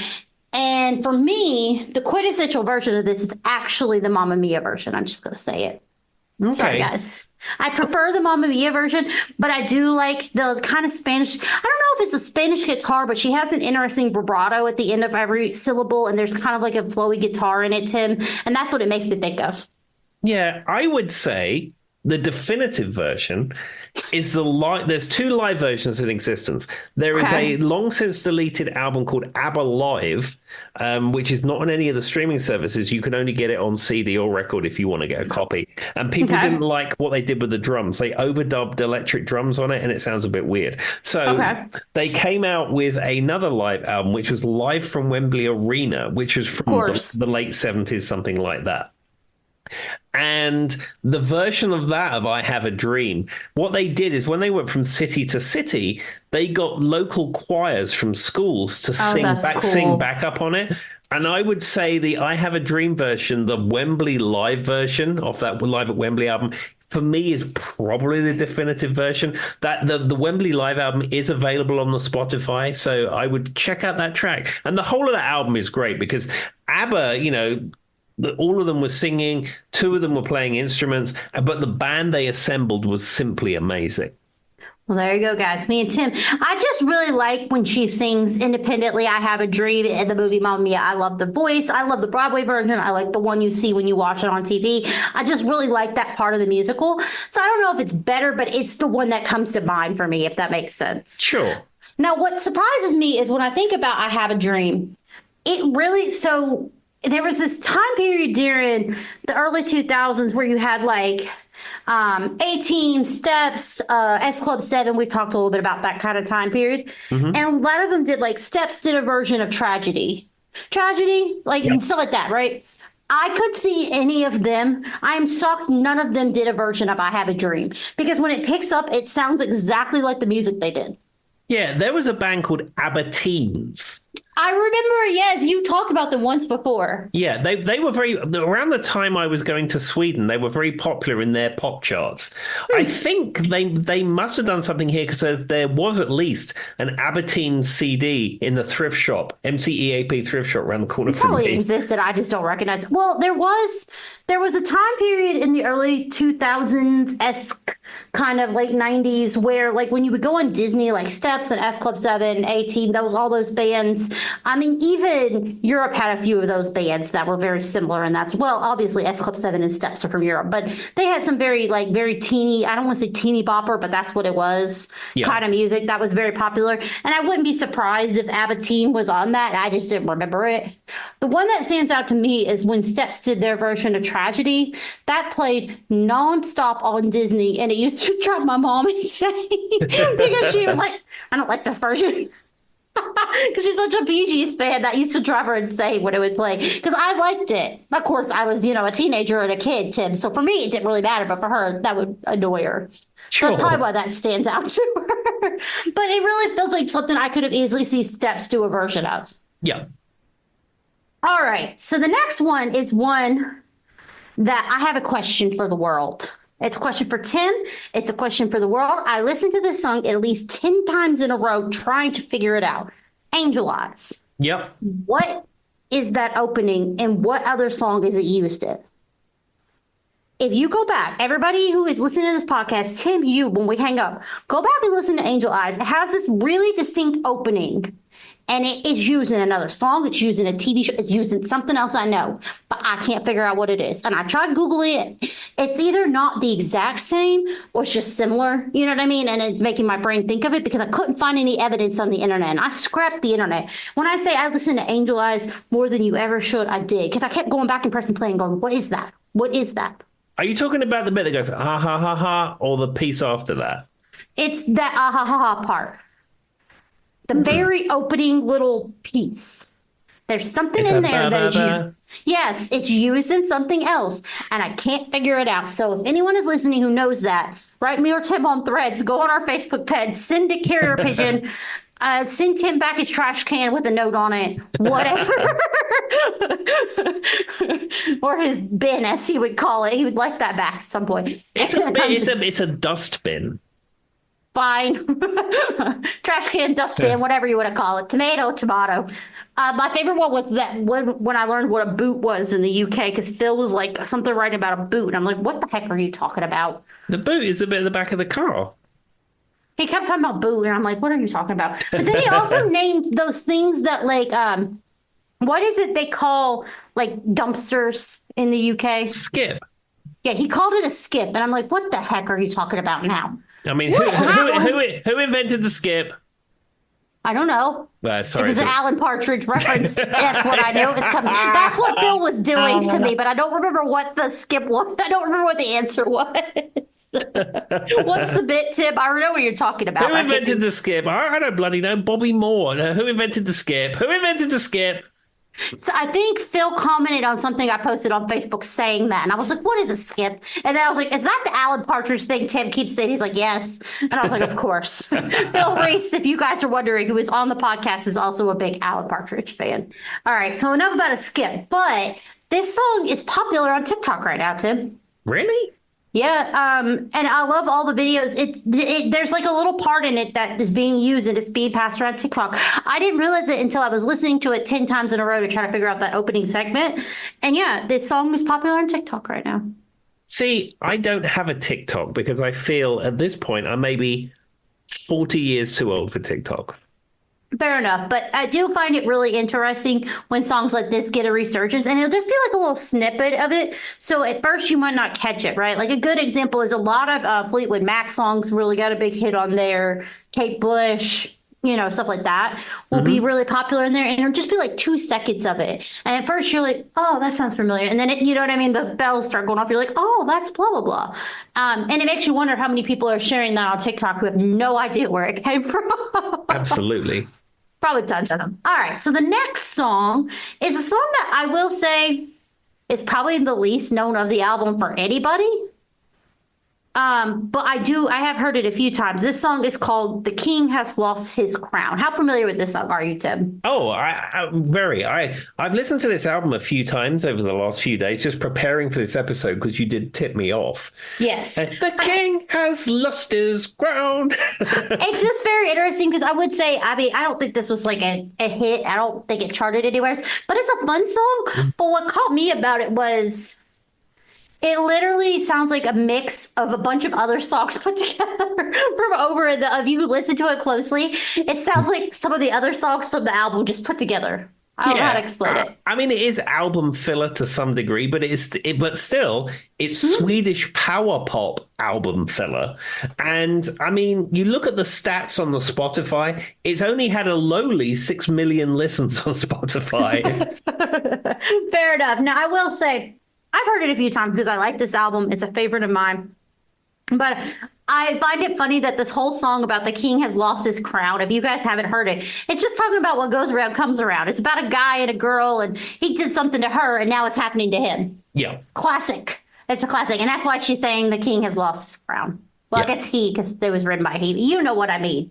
And for me, the quintessential version of this is actually the Mamma Mia version. I'm just going to say it. Okay. Sorry, guys. I prefer the Mamma Mia version, but I do like the kind of Spanish. I don't know if it's a Spanish guitar, but she has an interesting vibrato at the end of every syllable, and there's kind of like a flowy guitar in it, Tim, and that's what it makes me think of. Yeah, I would say the definitive version is there's 2 live versions in existence. There is a long since deleted album called Abba Live, which is not on any of the streaming services. You can only get it on CD or record if you want to get a copy. And people didn't like what they did with the drums. They overdubbed electric drums on it, and it sounds a bit weird. So they came out with another live album, which was Live from Wembley Arena, which was from the late 70s, something like that. And the version of that of I Have a Dream, what they did is when they went from city to city, they got local choirs from schools to sing back up on it. And I would say the I Have a Dream version, the Wembley live version of that Live at Wembley album, for me is probably the definitive version. That the Wembley live album is available on the Spotify, so I would check out that track. And the whole of that album is great because ABBA, all of them were singing, 2 of them were playing instruments, but the band they assembled was simply amazing. Well, there you go, guys. Me and Tim. I just really like when she sings independently, I Have a Dream in the movie Mamma Mia. I love the voice. I love the Broadway version. I like the one you see when you watch it on TV. I just really like that part of the musical. So I don't know if it's better, but it's the one that comes to mind for me, if that makes sense. Sure. Now, what surprises me is when I think about I Have a Dream, there was this time period during the early 2000s where you had like A-Team, Steps, S Club 7. We talked a little bit about that kind of time period. And a lot of them did like Steps did a version of Tragedy, and stuff like that, right? I could see any of them. I'm shocked none of them did a version of I Have a Dream because when it picks up, it sounds exactly like the music they did. Yeah, there was a band called ABBA Teens. I remember, yes, you talked about them once before. Yeah, they were very around the time I was going to Sweden. They were very popular in their pop charts. I think they must have done something here because there was at least an Aberdeen CD in the thrift shop, MCEAP thrift shop around the corner It from probably me. existed. I just don't recognize it. Well, there was a time period in the early 2000s-esque kind of late 90s where like when you would go on Disney, like Steps and S Club 7, A-Team, all those bands. I mean, even Europe had a few of those bands that were very similar, and that's, well, obviously S Club 7 and Steps are from Europe, but they had some very teeny, I don't want to say teeny bopper, but that's what it was, kind of music that was very popular. And I wouldn't be surprised if Abba was on that. I just didn't remember it. The one that stands out to me is when Steps did their version of Tragedy. That played nonstop on Disney, and it used to drive my mom insane because she was like, I don't like this version. Because she's such a Bee Gees fan, that used to drive her insane when it would play. Because I liked it. Of course, I was, a teenager and a kid, Tim. So for me, it didn't really matter. But for her, that would annoy her. Sure. So that's probably why that stands out to her. But it really feels like something I could have easily seen Steps do a version of. Yeah. All right. So the next one is one that I have a question for the world. It's a question for Tim. It's a question for the world. I listened to this song at least 10 times in a row trying to figure it out. Angel Eyes. Yep. What is that opening, and what other song is it used in? If you go back, everybody who is listening to this podcast, Tim, when we hang up, go back and listen to Angel Eyes. It has this really distinct opening. And it is used in another song. It's used in a TV show. It's used in something else I know, but I can't figure out what it is. And I tried Googling it. It's either not the exact same or it's just similar. You know what I mean? And it's making my brain think of it because I couldn't find any evidence on the internet. And I scrapped the internet. When I say I listened to Angel Eyes more than you ever should, I did. Because I kept going back and pressing play and going, what is that? What is that? Are you talking about the bit that goes, ha, ha, ha, ha, or the piece after that? It's that ah, ha, ha, ha part. The very opening little piece. There's something in there that is used. Yes, it's used in something else, and I can't figure it out. So if anyone is listening who knows that, write me or Tim on Threads, go on our Facebook page, send a carrier pigeon, send Tim back his trash can with a note on it, whatever. Or his bin, as he would call it. He would like that back at some point. It's a dustbin. Fine. Trash can, dustbin, whatever you want to call it. Tomato. My favorite one was that when I learned what a boot was in the UK, because Phil was like something writing about a boot. And I'm like, what the heck are you talking about? The boot is the bit at the back of the car. He kept talking about boot, and I'm like, what are you talking about? But then he also named those things that like, what is it they call like dumpsters in the UK? Skip. Yeah, he called it a skip. And I'm like, what the heck are you talking about now? I mean, who invented the skip? I don't know. Sorry, this is an Alan Partridge reference. That's what I knew it was coming. That's what Phil was doing to me, but I don't remember what the skip was. I don't remember what the answer was. What's the bit, Tim? I know what you're talking about. Who invented the skip? I don't bloody know. Bobby Moore. Who invented the skip? Who invented the skip? So I think Phil commented on something I posted on Facebook saying that. And I was like, what is a skip? And then I was like, is that the Alan Partridge thing Tim keeps saying? He's like, yes. And I was like, of course. Phil Reese, if you guys are wondering, who is on the podcast, is also a big Alan Partridge fan. All right. So enough about a skip. But this song is popular on TikTok right now, Tim. Really? Yeah, and I love all the videos. There's like a little part in it that is being used and it's being passed around TikTok. I didn't realize it until I was listening to it 10 times in a row to try to figure out that opening segment. And yeah, this song is popular on TikTok right now. See, I don't have a TikTok because I feel at this point I'm maybe 40 years too old for TikTok. Fair enough. But I do find it really interesting when songs like this get a resurgence, and it'll just be like a little snippet of it. So at first you might not catch it, right? Like a good example is a lot of Fleetwood Mac songs really got a big hit on there. Kate Bush, stuff like that will be really popular in there. And it'll just be like 2 seconds of it. And at first you're like, oh, that sounds familiar. And then, you know what I mean? The bells start going off. You're like, oh, that's blah, blah, blah. And it makes you wonder how many people are sharing that on TikTok who have no idea where it came from. Absolutely. Probably tons of them. All right. So the next song is a song that I will say is probably the least known of the album for anybody. But I have heard it a few times. This song is called "The King Has Lost His Crown." How familiar with this song are you, Tim? Oh, I've listened to this album a few times over the last few days, just preparing for this episode because you did tip me off. Yes. The king has lost his crown. It's just very interesting because I would say, I mean, I don't think this was like a hit. I don't think it charted anywhere, but it's a fun song. But what caught me about it was it literally sounds like a mix of a bunch of other songs put together from over the, if you listen to it closely, it sounds like some of the other songs from the album just put together. I don't know how to explain it. I mean, it is album filler to some degree, but but still, it's Swedish power pop album filler. And I mean, you look at the stats on the Spotify, it's only had a lowly 6 million listens on Spotify. Fair enough. Now, I will say, I've heard it a few times because I like this album. It's a favorite of mine. But I find it funny that this whole song about the king has lost his crown, if you guys haven't heard it, it's just talking about what goes around comes around. It's about a guy and a girl, and he did something to her, and now it's happening to him. Yeah. Classic. It's a classic. And that's why she's saying the king has lost his crown. Well, yeah. I guess he, because it was written by he. You know what I mean.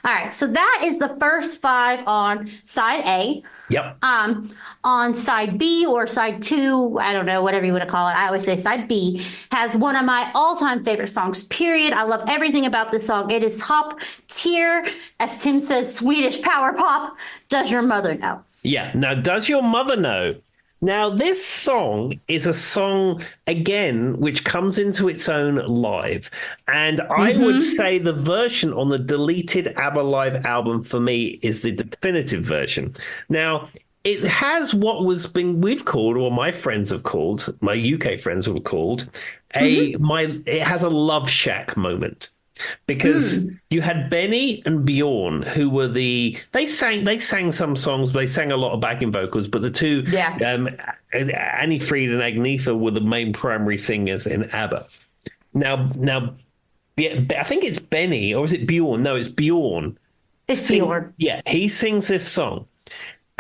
All right. So that is the first 5 on side A. Yep. On side B or side 2, I don't know, whatever you want to call it. I always say side B has one of my all-time favorite songs, period. I love everything about this song. It is top tier, as Tim says, Swedish power pop. Does Your Mother Know? Yeah. Now, Does Your Mother Know? Now, this song is a song, again, which comes into its own live. And I would say the version on the deleted ABBA live album for me is the definitive version. Now, it has what we've called, or my friends have called, my UK friends have called, it has a Love Shack moment. Because you had Benny and Bjorn, who were they sang some songs, they sang a lot of backing vocals, but the two, Annie Fried and Agnetha were the main primary singers in ABBA. Now, yeah, I think it's Benny, or is it Bjorn? No, it's Bjorn. It's Bjorn. Yeah, he sings this song.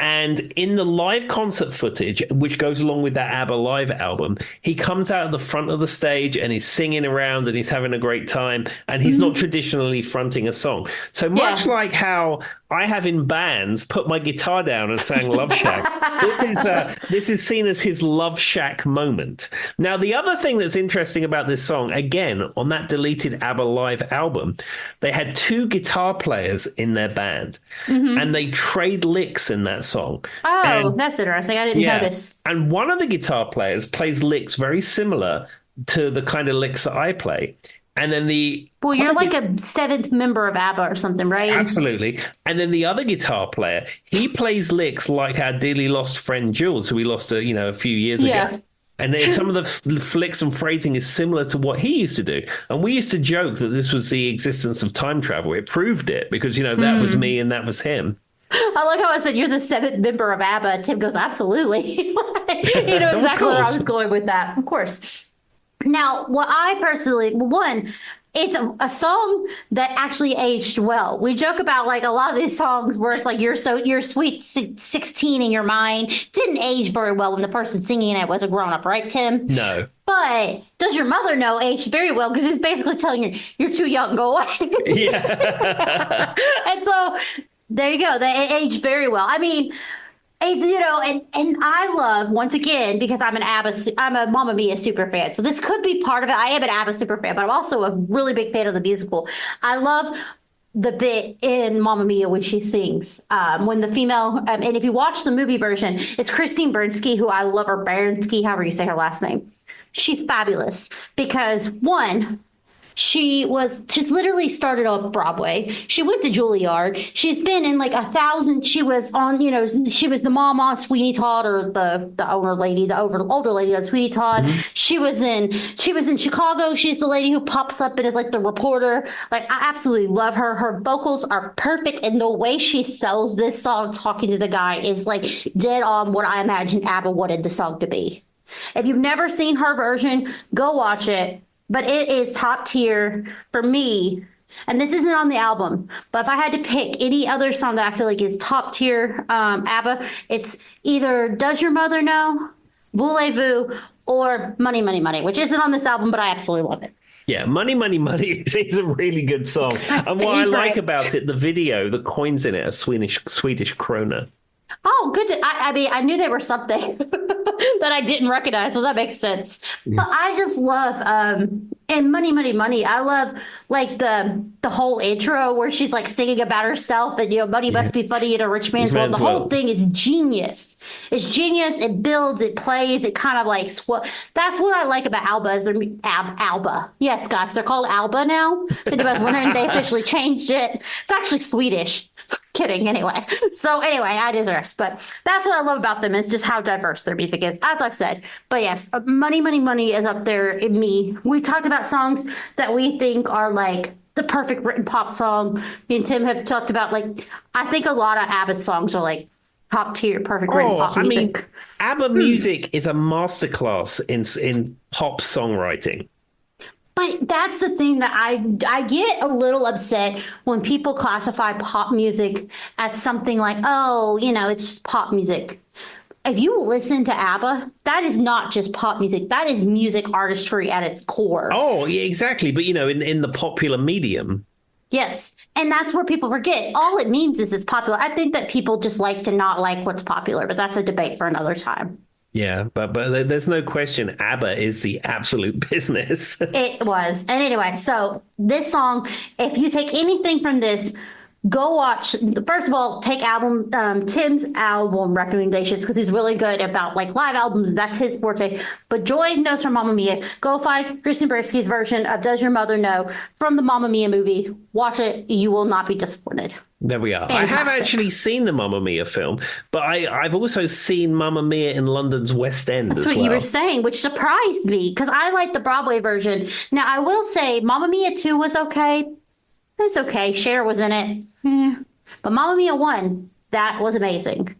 And in the live concert footage, which goes along with that ABBA live album, he comes out of the front of the stage and he's singing around and he's having a great time. And he's not traditionally fronting a song. So much like how I have in bands put my guitar down and sang Love Shack, this is seen as his Love Shack moment. Now, the other thing that's interesting about this song, again, on that deleted ABBA live album, they had 2 guitar players in their band and they trade licks in that song. Oh, that's interesting. I didn't notice. And one of the guitar players plays licks very similar to the kind of licks that I play. And then well, you're like a 7th member of ABBA or something, right? Absolutely. And then the other guitar player, he plays licks like our dearly lost friend Jules, who we lost a few years ago. And then some of the flicks and phrasing is similar to what he used to do. And we used to joke that this was the existence of time travel. It proved it because, that was me and that was him. I like how I said, you're the 7th member of ABBA. Tim goes, absolutely. You know exactly where I was going with that. Of course. Now, what I personally, it's a song that actually aged well. We joke about like a lot of these songs where it's like you're sweet 16 in your mind. Didn't age very well when the person singing it was a grown up, right, Tim? No. But Does Your Mother Know aged very well because it's basically telling you you're too young, go away. Yeah. And so there you go. They aged very well. I mean, and I love, once again, because I'm a Mamma Mia super fan. So this could be part of it. I am an ABBA super fan, but I'm also a really big fan of the musical. I love the bit in Mamma Mia when she sings, when the female, and if you watch the movie version, it's Christine Bernsky, who I love, or Bernsky, however you say her last name. She's fabulous because she's literally started off Broadway. She went to Juilliard. She's been in like 1,000. She was on, she was the mom on Sweeney Todd, or the older lady on Sweeney Todd. She was in Chicago. She's the lady who pops up and is like the reporter. Like, I absolutely love her. Her vocals are perfect. And the way she sells this song, talking to the guy, is like dead on what I imagined ABBA wanted the song to be. If you've never seen her version, go watch it. But it is top tier for me. And this isn't on the album. But if I had to pick any other song that I feel like is top tier ABBA, it's either Does Your Mother Know, Voulez Vous, or Money, Money, Money, which isn't on this album, but I absolutely love it. Yeah, Money, Money, Money is a really good song. And what I like about it, the video, the coins in it are Swedish krona. Oh, good. I mean, I knew they were something that I didn't recognize, so that makes sense. But I just love and Money, Money, Money. I love like the whole intro where she's like singing about herself and money must be funny in a rich man's world. The whole thing is genius. It's genius. It builds. It plays. It kind of like that's what I like about Alba. Is they're Alba? Yes, guys, they're called Alba now. If anybody's wondering, they officially changed it. It's actually Swedish. Kidding, anyway. So anyway, I digress. But that's what I love about them is just how diverse their music is, as I've said. But yes, Money, Money, Money is up there in me. We talked about songs that we think are like the perfect written pop song. Me and Tim have talked about I think a lot of ABBA songs are like top tier, perfect written pop music. I mean, ABBA music is a masterclass in pop songwriting. But that's the thing that I get a little upset when people classify pop music as something like, oh, it's just pop music. If you listen to ABBA, that is not just pop music. That is music artistry at its core. Oh, yeah, exactly. But, in the popular medium. Yes. And that's where people forget. All it means is it's popular. I think that people just like to not like what's popular, but that's a debate for another time. Yeah, but there's no question ABBA is the absolute business. It was. And anyway, so this song, if you take anything from this, go watch. First of all, take Tim's album recommendations because he's really good about live albums. That's his forte. But Joy knows from Mamma Mia. Go find Kristen Briski's version of Does Your Mother Know from the Mamma Mia movie. Watch it. You will not be disappointed. There we are. Fantastic. I have actually seen the Mamma Mia film, but I've also seen Mamma Mia in London's West End That's as what well. You were saying, which surprised me because I like the Broadway version. Now, I will say Mamma Mia 2 was okay. It's okay. Cher was in it. But Mamma Mia 1, that was amazing.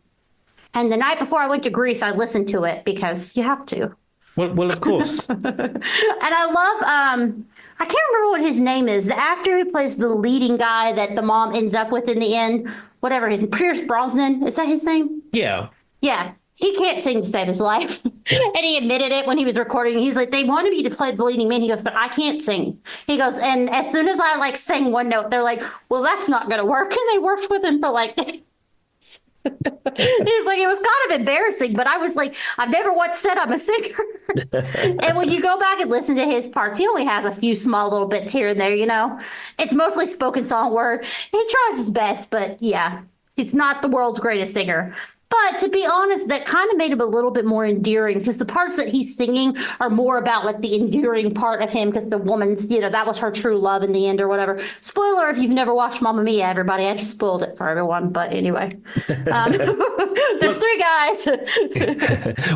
And the night before I went to Greece, I listened to it because you have to. Well, of course. And I love, I can't remember what his name is. The actor who plays the leading guy that the mom ends up with in the end, whatever his Pierce Brosnan, is that his name? Yeah. Yeah. He can't sing to save his life. And he admitted it when he was recording. He's like, they wanted me to play the leading man. He goes, but I can't sing. He goes, and as soon as I sing one note, they're like, well, that's not going to work. And they worked with him for he was like, it was kind of embarrassing, but I was like, I've never once said I'm a singer. And when you go back and listen to his parts, he only has a few small little bits here and there, It's mostly spoken song word. He tries his best, but yeah, he's not the world's greatest singer. But to be honest, that kind of made him a little bit more endearing because the parts that he's singing are more about the endearing part of him because the woman's, that was her true love in the end or whatever. Spoiler if you've never watched Mamma Mia, everybody. I just spoiled it for everyone. But anyway, there's 3 guys.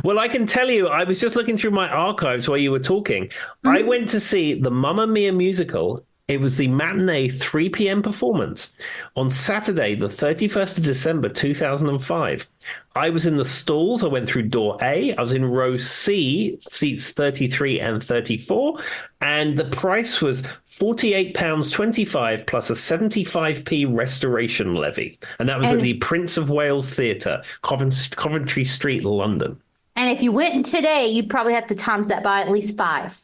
Well, I can tell you, I was just looking through my archives while you were talking. I went to see the Mamma Mia musical. It was the matinee 3 p.m. performance on Saturday, the 31st of December, 2005. I was in the stalls. I went through door A. I was in row C, seats 33 and 34. And the price was £48.25 plus a 75p restoration levy. And that was at the Prince of Wales Theatre, Coventry Street, London. And if you went today, you'd probably have to times that by at least 5.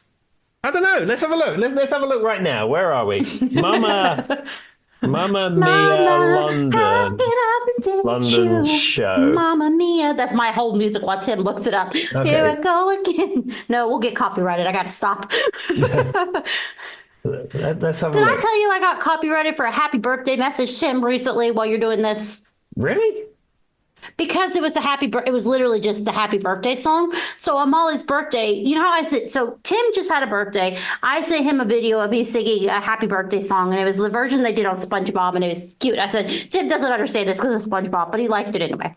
I don't know. Let's have a look. Let's have a look right now. Where are we? Mamma Mia, London show. Mamma Mia. That's my whole music while Tim looks it up. Okay. Here I go again. No, we'll get copyrighted. I got to stop. Let's have a Did look. I tell you I got copyrighted for a happy birthday message, Tim, recently while you're doing this? Really? Because it was it was literally just the happy birthday song. So on Molly's birthday, you know how I said, so Tim just had a birthday. I sent him a video of me singing a happy birthday song, and it was the version they did on SpongeBob, and it was cute. I said, Tim doesn't understand this because it's SpongeBob, but he liked it anyway.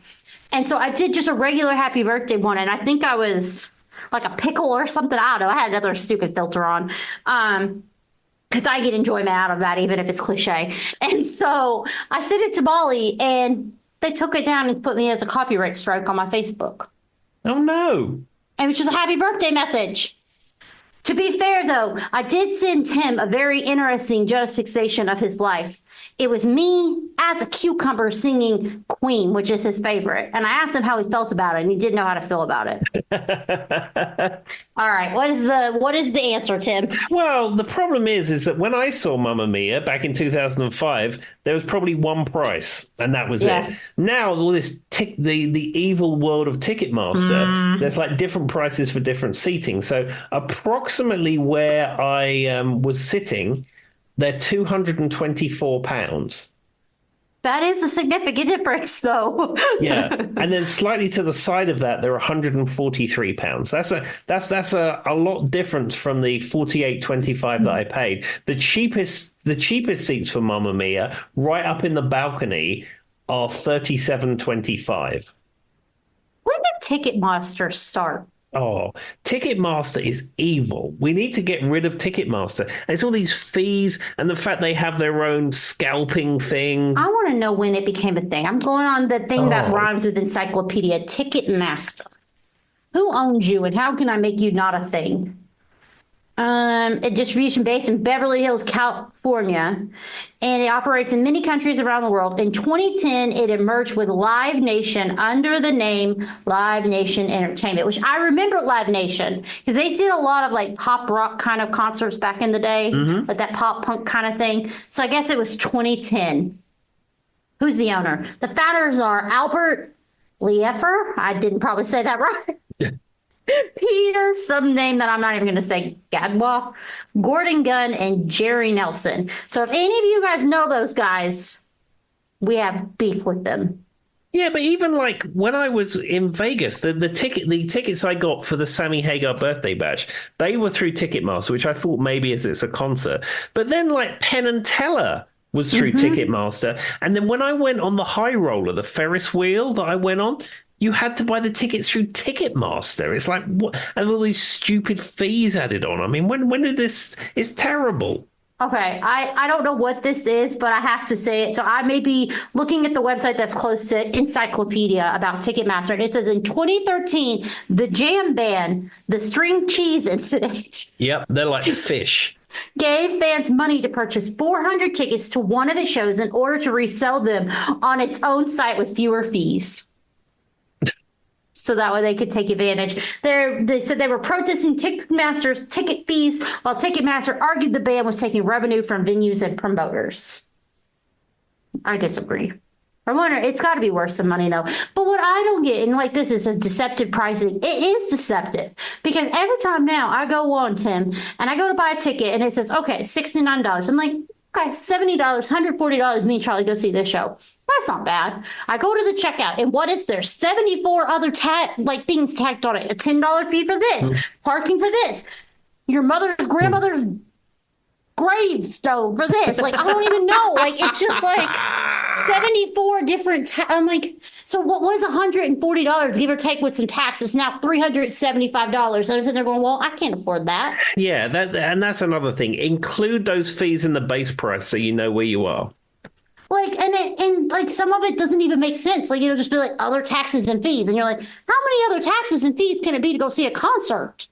And so I did just a regular happy birthday one, and I think I was like a pickle or something. I don't know. I had another stupid filter on. Because I get enjoyment out of that, even if it's cliche. And so I sent it to Molly, and they took it down and put me as a copyright strike on my Facebook. Oh, no. And it was just a happy birthday message. To be fair, though, I did send him a very interesting justification of his life. It was me as a cucumber singing Queen, which is his favorite. And I asked him how he felt about it, and he didn't know how to feel about it. All right. What is the answer, Tim? Well, the problem is that when I saw Mamma Mia back in 2005, there was probably one price, and that was it. Now, all this the evil world of Ticketmaster, there's like different prices for different seating. So approximately where I was sitting, they're £224. That is a significant difference, though. Yeah, and then slightly to the side of that, they're £143. That's a lot different from the £48.25 that I paid. The cheapest seats for Mamma Mia, right up in the balcony, are £37.25. When did Ticketmaster start? Oh, Ticketmaster is evil. We need to get rid of Ticketmaster. And it's all these fees and the fact they have their own scalping thing. I want to know when it became a thing. I'm going on the thing that rhymes with encyclopedia, Ticketmaster. Who owns you and how can I make you not a thing? A distribution based in Beverly Hills, California, and it operates in many countries around the world. In 2010, it emerged with Live Nation under the name Live Nation Entertainment, which I remember Live Nation because they did a lot of like pop rock kind of concerts back in the day, like that pop punk kind of thing. So I guess it was 2010. Who's the owner? The founders are Albert Lieffer. I didn't probably say that right. Peter, some name that I'm not even going to say, Gadwa, Gordon Gunn, and Jerry Nelson. So if any of you guys know those guys, we have beef with them. Yeah, but even like when I was in Vegas, the tickets I got for the Sammy Hagar birthday bash, they were through Ticketmaster, which I thought maybe as it's a concert. But then like Penn and Teller was through Ticketmaster. And then when I went on the high roller, the Ferris wheel that I went on, you had to buy the tickets through Ticketmaster. It's like, what? And all these stupid fees added on. I mean, when did this? It's terrible. Okay, I don't know what this is, but I have to say it. So I may be looking at the website that's close to Encyclopedia about Ticketmaster. And it says in 2013, the jam band, the string cheese incident. Yep, they're like fish. Gave fans money to purchase 400 tickets to one of its shows in order to resell them on its own site with fewer fees. So that way they could take advantage. They said they were protesting Ticketmaster's ticket fees, while Ticketmaster argued the band was taking revenue from venues and promoters. I disagree. I wonder, it's got to be worth some money, though. But what I don't get, and like this is deceptive pricing, it is deceptive. Because every time now I go on, Tim, and I go to buy a ticket, and it says, okay, $69. I'm like, okay, $70, $140, me and Charlie go see this show. That's not bad. I go to the checkout, and what is there? 74 other things tacked on it. A $10 fee for this, parking for this, your mother's grandmother's gravestone for this. Like, I don't even know. Like, it's just like 74 different. I'm like, so what was $140, give or take with some taxes? Now $375. And I was sitting there going, well, I can't afford that. Yeah, and that's another thing. Include those fees in the base price so you know where you are. Like, and like some of it doesn't even make sense. Like, just be like other taxes and fees. And you're like, how many other taxes and fees can it be to go see a concert?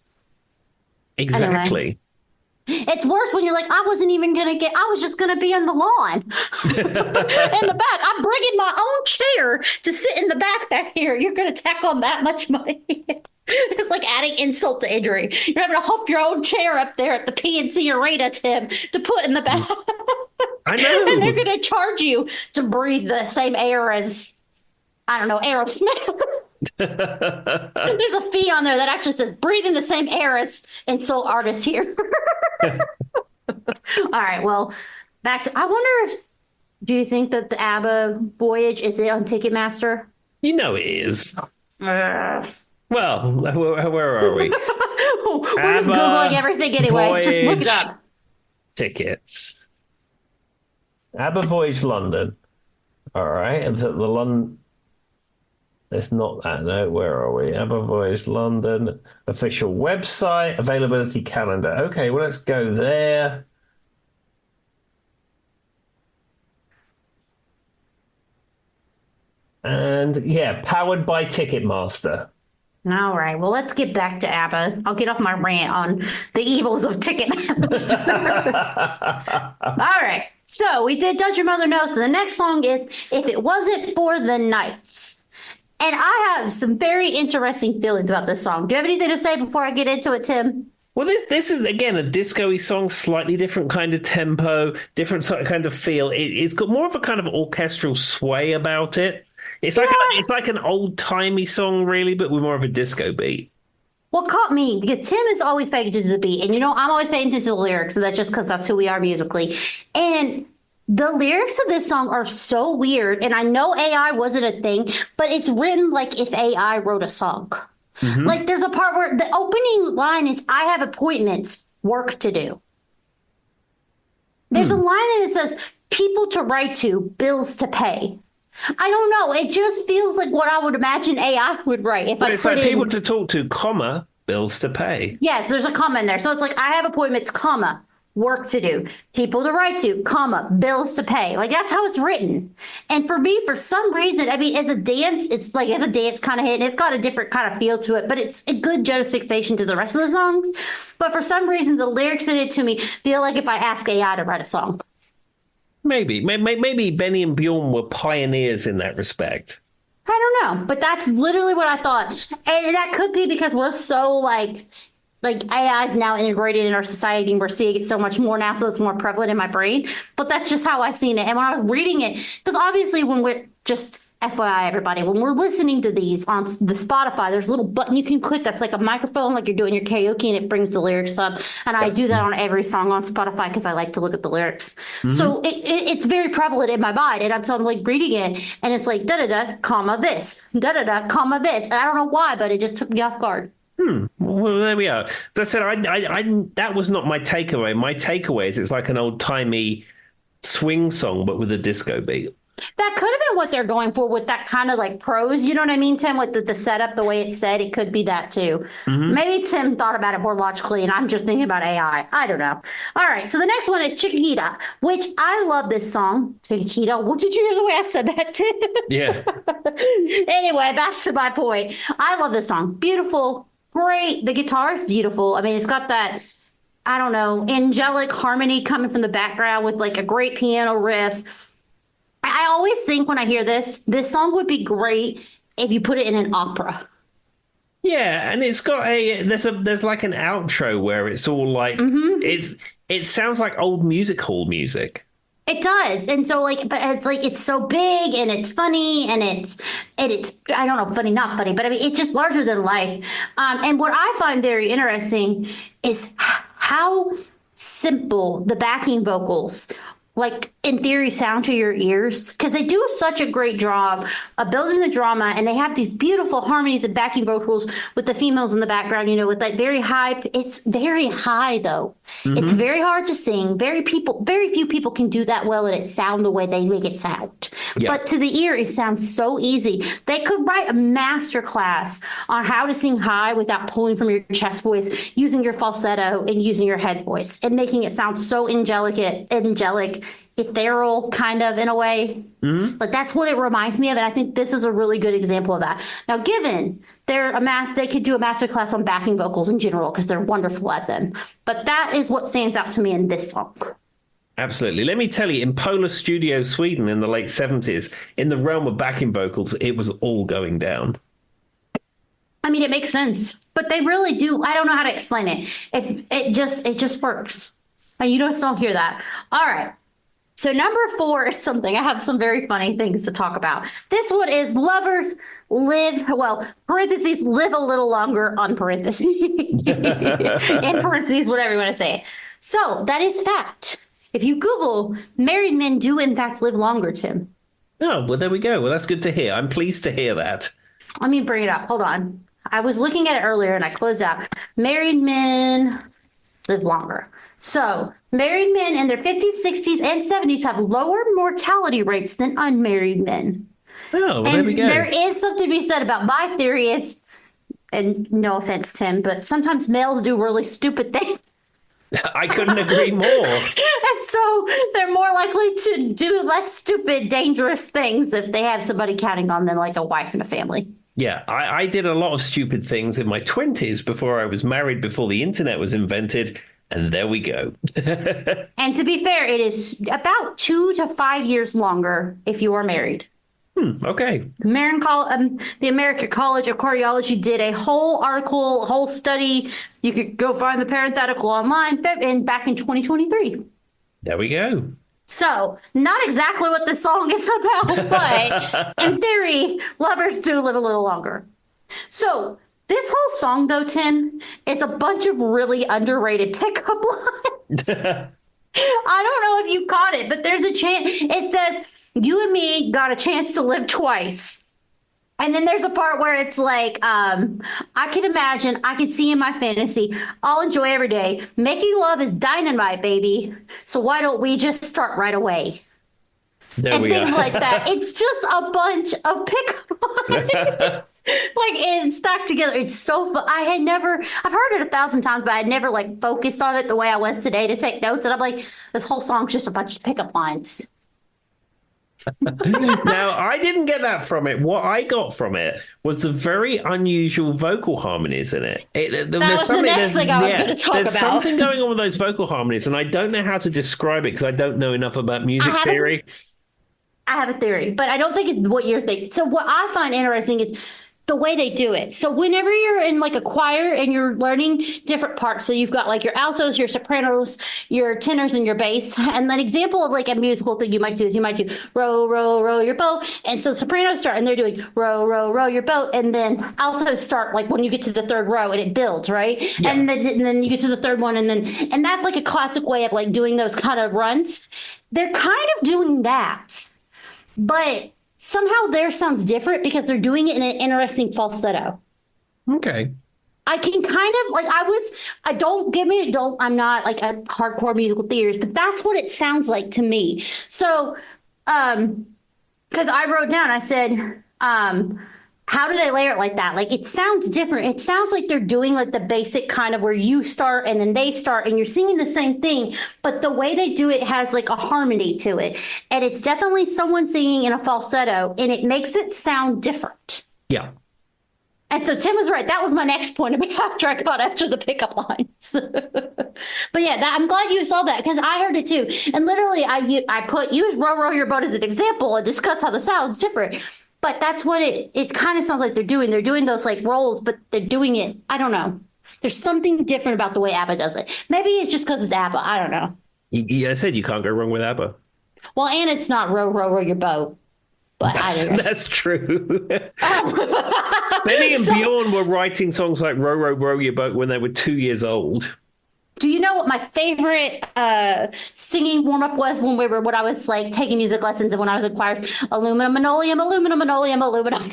Exactly. Anyway, it's worse when you're like, I was just going to be in the lawn in the back. I'm bringing my own chair to sit in the back here. You're going to tack on that much money. It's like adding insult to injury. You're having to hump your own chair up there at the PNC Arena, Tim, to put in the back. I know. And they're going to charge you to breathe the same air as, I don't know, Aerosmith. There's a fee on there that actually says breathing the same air as insult artists here. All right, well, back to, I wonder if, do you think that the ABBA voyage, is it on Ticketmaster? You know it is. Well, where are we? We're just Googling everything anyway. Just look it up. Tickets. ABBA Voyage London. All right. And the London. It's not that. No, where are we? ABBA Voyage London. Official website. Availability calendar. Okay, well, let's go there. And yeah, powered by Ticketmaster. All right. Well, let's get back to ABBA. I'll get off my rant on the evils of Ticketmaster. All right. So we did Does Your Mother Know? So the next song is If It Wasn't for the Nights. And I have some very interesting feelings about this song. Do you have anything to say before I get into it, Tim? Well, this is again a disco-y song, slightly different kind of tempo, different sort of kind of feel. It's got more of a kind of orchestral sway about it. It's like an old-timey song, really, but with more of a disco beat. What caught me, because Tim is always paying attention to the beat, and I'm always paying attention to the lyrics, and that's just because that's who we are musically. And the lyrics of this song are so weird, and I know AI wasn't a thing, but it's written like if AI wrote a song. Mm-hmm. Like there's a part where the opening line is, I have appointments, work to do. There's a line and it says, people to write to, bills to pay. I don't know. It just feels like what I would imagine AI would write. But it's like people to talk to, comma, bills to pay. Yes, there's a comma in there. So it's like, I have appointments, comma, work to do, people to write to, comma, bills to pay. Like that's how it's written. And for me, for some reason, I mean, as a dance kind of hit, and it's got a different kind of feel to it, but it's a good juxtaposition to the rest of the songs. But for some reason, the lyrics in it to me feel like if I ask AI to write a song. Maybe Benny and Bjorn were pioneers in that respect. I don't know, but that's literally what I thought. And that could be because we're so like AI is now integrated in our society and we're seeing it so much more now, so it's more prevalent in my brain. But that's just how I seen it. And when I was reading it, because obviously when we're just FYI, everybody, when we're listening to these on the Spotify, there's a little button you can click that's like a microphone, like you're doing your karaoke, and it brings the lyrics up. And I do that on every song on Spotify because I like to look at the lyrics. Mm-hmm. So it's very prevalent in my mind. And so I'm like reading it, and it's like da-da-da, comma this, da-da-da, comma this. And I don't know why, but it just took me off guard. Well, there we are. As I said, I that was not my takeaway. My takeaway is it's like an old-timey swing song, but with a disco beat. That could have been what they're going for with that kind of like prose. You know what I mean, Tim? With the setup, the way it's said, it could be that too. Mm-hmm. Maybe Tim thought about it more logically, and I'm just thinking about AI. I don't know. All right, so the next one is Chiquita, which I love this song. Chiquita. What did you hear the way I said that, Tim? Yeah. Anyway, back to my point. I love this song. Beautiful, great. The guitar is beautiful. I mean, it's got that, I don't know, angelic harmony coming from the background with like a great piano riff. I always think when I hear this song would be great if you put it in an opera. Yeah, and it's got there's like an outro where it's all like it sounds like old music hall music. It does. And so but it's like it's so big and it's funny and it's I don't know, funny, not funny, but I mean it's just larger than life. And what I find very interesting is how simple the backing vocals like in theory sound to your ears, because they do such a great job of building the drama, and they have these beautiful harmonies and backing vocals with the females in the background, with like very high. It's very high though. Mm-hmm. It's very hard to sing. Very few people can do that well and it sound the way they make it sound. Yeah. But to the ear, it sounds so easy. They could write a master class on how to sing high without pulling from your chest voice, using your falsetto and using your head voice, and making it sound so angelic, ethereal kind of in a way. Mm-hmm. But that's what it reminds me of, and I think this is a really good example of that. Now, given they could do a master class on backing vocals in general because they're wonderful at them. But that is what stands out to me in this song. Absolutely. Let me tell you, in Polar Studio, Sweden in the late 70s, in the realm of backing vocals, it was all going down. I mean, it makes sense, but they really do. I don't know how to explain it. It just works. And you just don't hear that. All right. So number 4 is something. I have some very funny things to talk about. This one is lovers live, parentheses, live a little longer on parentheses. In parentheses, whatever you want to say. So that is fact. If you Google, married men do in fact live longer, Tim. Oh, well, there we go. Well, that's good to hear. I'm pleased to hear that. Let me bring it up. Hold on. I was looking at it earlier and I closed out. Married men live longer. So married men in their 50s, 60s, and 70s have lower mortality rates than unmarried men. Oh, well, there we go. There is something to be said about my theory. And no offense, Tim, but sometimes males do really stupid things. I couldn't agree more. And so they're more likely to do less stupid, dangerous things if they have somebody counting on them, like a wife and a family. Yeah, I did a lot of stupid things in my 20s before I was married, before the internet was invented. And there we go. And to be fair, it is about 2 to 5 years longer if you are married. Okay. The American College of Cardiology did a whole article, whole study. You could go find the parenthetical online back in 2023. There we go. So, not exactly what this song is about, but in theory, lovers do live a little longer. So, this whole song, though, Tim, is a bunch of really underrated pickup lines. I don't know if you caught it, but there's a chance. It says, "You and me got a chance to live twice." And then there's a part where it's like, I can imagine, I can see in my fantasy, I'll enjoy every day. Making love is dynamite, baby. So why don't we just start right away? And things like that. It's just a bunch of pickup lines. Like, it's stacked together. It's so fun. I've heard it 1,000 times, but I had never like focused on it the way I was today to take notes. And I'm like, this whole song's just a bunch of pickup lines. Now, I didn't get that from it. What I got from it was the very unusual vocal harmonies in it. That was the next thing I was going to talk about. There's something going on with those vocal harmonies, and I don't know how to describe it because I don't know enough about music theory. I have a theory, but I don't think it's what you're thinking. So what I find interesting is the way they do it. So whenever you're in like a choir and you're learning different parts, so you've got like your altos, your sopranos, your tenors, and your bass. And an example of like a musical thing you might do is you might do row, row, row your boat. And so sopranos start and they're doing row, row, row your boat. And then altos start like when you get to the third row and it builds, right? Yeah. And then you get to the third one and that's like a classic way of like doing those kind of runs. They're kind of doing that, but somehow theirs sounds different because they're doing it in an interesting falsetto. Okay. I can kind of like, I'm not like a hardcore musical theorist, but that's what it sounds like to me. So, because I wrote down, I said, how do they layer it like that? Like, it sounds different. It sounds like they're doing like the basic kind of where you start and then they start and you're singing the same thing, but the way they do it has like a harmony to it. And it's definitely someone singing in a falsetto and it makes it sound different. Yeah. And so Tim was right. That was my next point after the pickup lines. But yeah, I'm glad you saw that because I heard it too. And literally I use row, row your boat as an example and discuss how the sound's different. But that's what it kind of sounds like they're doing. They're doing those like rolls, but they're doing it. I don't know. There's something different about the way Abba does it. Maybe it's just because it's Abba. I don't know. Yeah, I said you can't go wrong with Abba. Well, and it's not row, row, row your boat. But that's true. Benny and Bjorn were writing songs like row, row, row your boat when they were 2 years old. Do you know what my favorite singing warm-up was when I was like taking music lessons and when I was in choirs? Aluminum, linoleum, aluminum, linoleum, aluminum.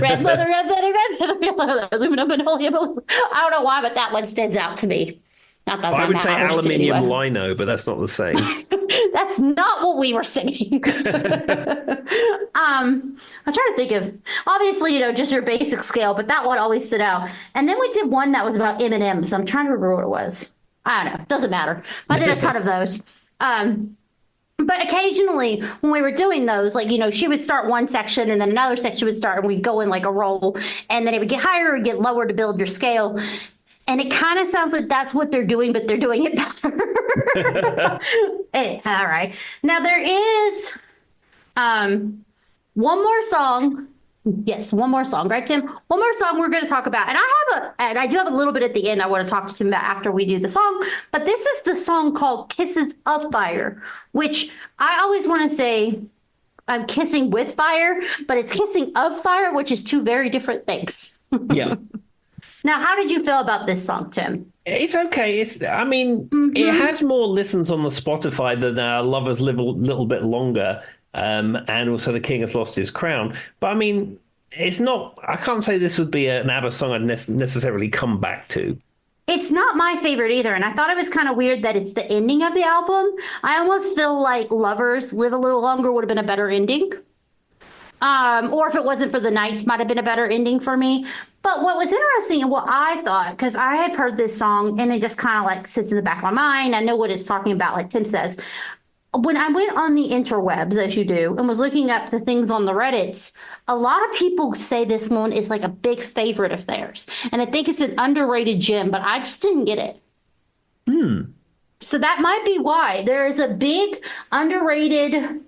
Red leather, red leather, red leather, aluminum, linoleum. I don't know why, but that one stands out to me. Not that I would say aluminium lino, but that's not the same. That's not what we were singing. I'm trying to think of, obviously, just your basic scale, but that one always stood out. And then we did one that was about M&Ms. I'm trying to remember what it was. I don't know. Doesn't matter. I did a ton of those. But occasionally when we were doing those, like, she would start one section and then another section would start and we'd go in like a roll and then it would get higher or get lower to build your scale. And it kind of sounds like that's what they're doing, but they're doing it better. Hey, all right. Now there is one more song. Yes, one more song, right, Tim? One more song we're going to talk about. And I do have a little bit at the end I want to talk to Tim about after we do the song. But this is the song called Kisses of Fire, which I always want to say I'm kissing with fire, but it's kissing of fire, which is two very different things. Yeah. Now, how did you feel about this song, Tim? It's okay. It has more listens on the Spotify than Lovers Live a Little Bit Longer. And also The King Has Lost His Crown. But it's not, I can't say this would be an ABBA song I'd necessarily come back to. It's not my favorite either. And I thought it was kind of weird that it's the ending of the album. I almost feel like Lovers Live a Little Longer would have been a better ending. Or if it wasn't for the Nights, might have been a better ending for me. But what was interesting and what I thought, because I have heard this song and it just kind of like sits in the back of my mind. I know what it's talking about, like Tim says. When I went on the interwebs, as you do, and was looking up the things on the Reddits, a lot of people say this one is like a big favorite of theirs. And I think it's an underrated gem, but I just didn't get it. So that might be why there is a big underrated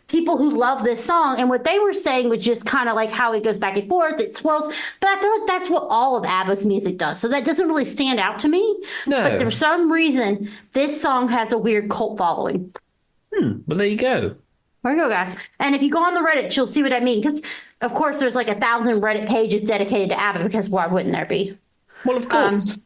people who love this song. And what they were saying was just kind of like how it goes back and forth, it swirls. But I feel like that's what all of ABBA's music does. So that doesn't really stand out to me. No. But for some reason, this song has a weird cult following. Well, there you go. There you go, guys. And if you go on the Reddit, you'll see what I mean. Because, of course, there's like 1,000 Reddit pages dedicated to ABBA, because why wouldn't there be? Well, of course.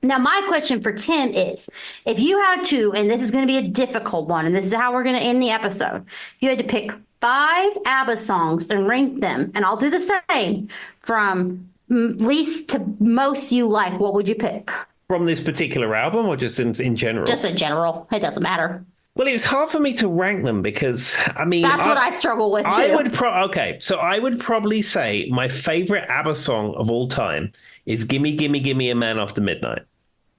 Now, my question for Tim is, if you had to, and this is going to be a difficult one, and this is how we're going to end the episode, if you had to pick 5 ABBA songs and rank them, and I'll do the same, from least to most you like, what would you pick? From this particular album or just in general? Just in general. It doesn't matter. Well, it's hard for me to rank them because, I mean... That's what I struggle with, too. I would probably say my favorite ABBA song of all time is Gimme, Gimme, Gimme a Man After Midnight.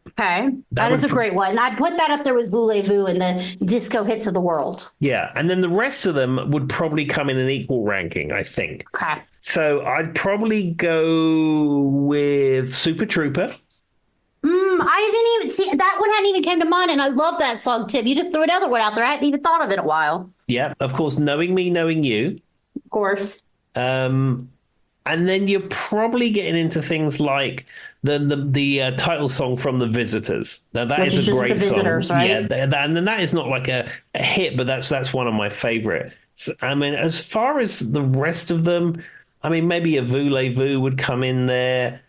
Okay. That is a great one. I'd put that up there with Voulez Vous and the disco hits of the world. Yeah. And then the rest of them would probably come in an equal ranking, I think. Okay. So I'd probably go with Super Trooper. I didn't even see that one. Hadn't even came to mind, and I love that song, Tim. You just threw another one out there. I hadn't even thought of it in a while. Yeah, of course, Knowing Me, Knowing You. Of course. And then you're probably getting into things like the title song from The Visitors. Now that is a great song. Visitors, right? Yeah, and then that is not like a hit, but that's one of my favorite. I mean, as far as the rest of them, I mean, maybe a Voulez Vous would come in there.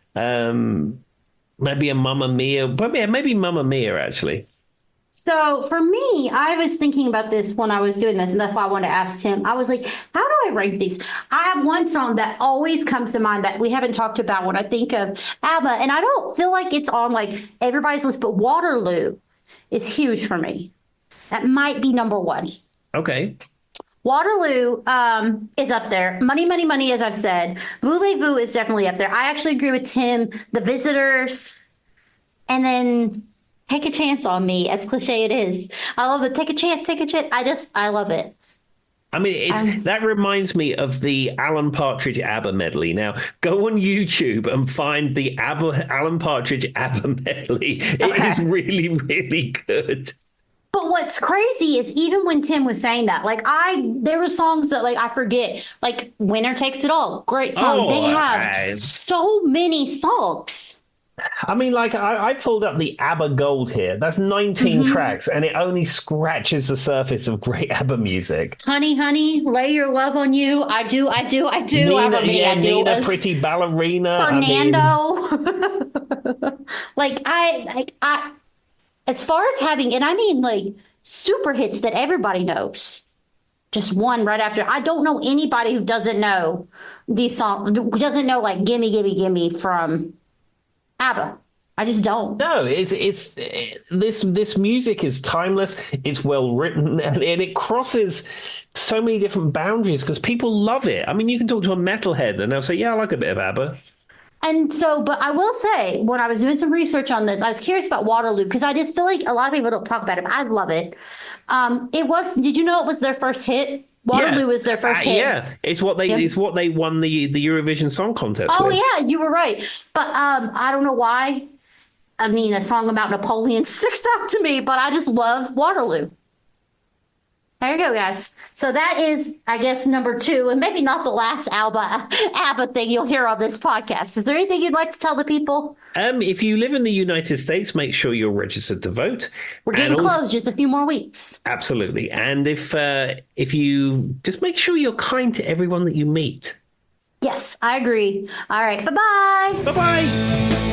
Maybe a Mamma Mia. Maybe Mamma Mia, actually. So for me, I was thinking about this when I was doing this, and that's why I wanted to ask Tim. I was like, how do I rank these? I have one song that always comes to mind that we haven't talked about when I think of ABBA, and I don't feel like it's on like everybody's list, but Waterloo is huge for me. That might be number 1. Okay. Waterloo is up there. Money, Money, Money, as I've said. Voulez Vous is definitely up there. I actually agree with Tim. The Visitors, and then Take a Chance on Me, as cliche it is. I love it. Take a chance, take a chance. I love it. I mean, that reminds me of the Alan Partridge ABBA medley. Now, go on YouTube and find the Alan Partridge ABBA medley. It is really, really good. But what's crazy is even when Tim was saying that, like there were songs that like I forget, like Winner Takes It All, great song. They have so many songs. I mean, like I pulled up the ABBA Gold here. That's 19 tracks, and it only scratches the surface of great ABBA music. Honey, honey, lay your love on you. I do. Nina, Pretty Ballerina. Fernando. I as far as having, and I mean like super hits that everybody knows. Just one right after. I don't know anybody who doesn't know these songs, who doesn't know like Gimme, Gimme, Gimme from ABBA. I just don't. No, it's this music is timeless. It's well written, and it crosses so many different boundaries because people love it. I mean, you can talk to a metalhead and they'll say, "Yeah, I like a bit of ABBA." And so, but I will say, when I was doing some research on this, I was curious about Waterloo because I just feel like a lot of people don't talk about it. I love it. Did you know it was their first hit? Waterloo was their first hit. Yeah, it's what they won the Eurovision Song Contest with. Yeah, you were right. But I don't know why. I mean, a song about Napoleon sticks out to me, but I just love Waterloo. There you go, guys. So that is, I guess, number 2, and maybe not the last ABBA thing you'll hear on this podcast. Is there anything you'd like to tell the people? If you live in the United States, make sure you're registered to vote. We're getting close, just a few more weeks. Absolutely. And if you just make sure you're kind to everyone that you meet. Yes, I agree. All right. Bye-bye. Bye-bye.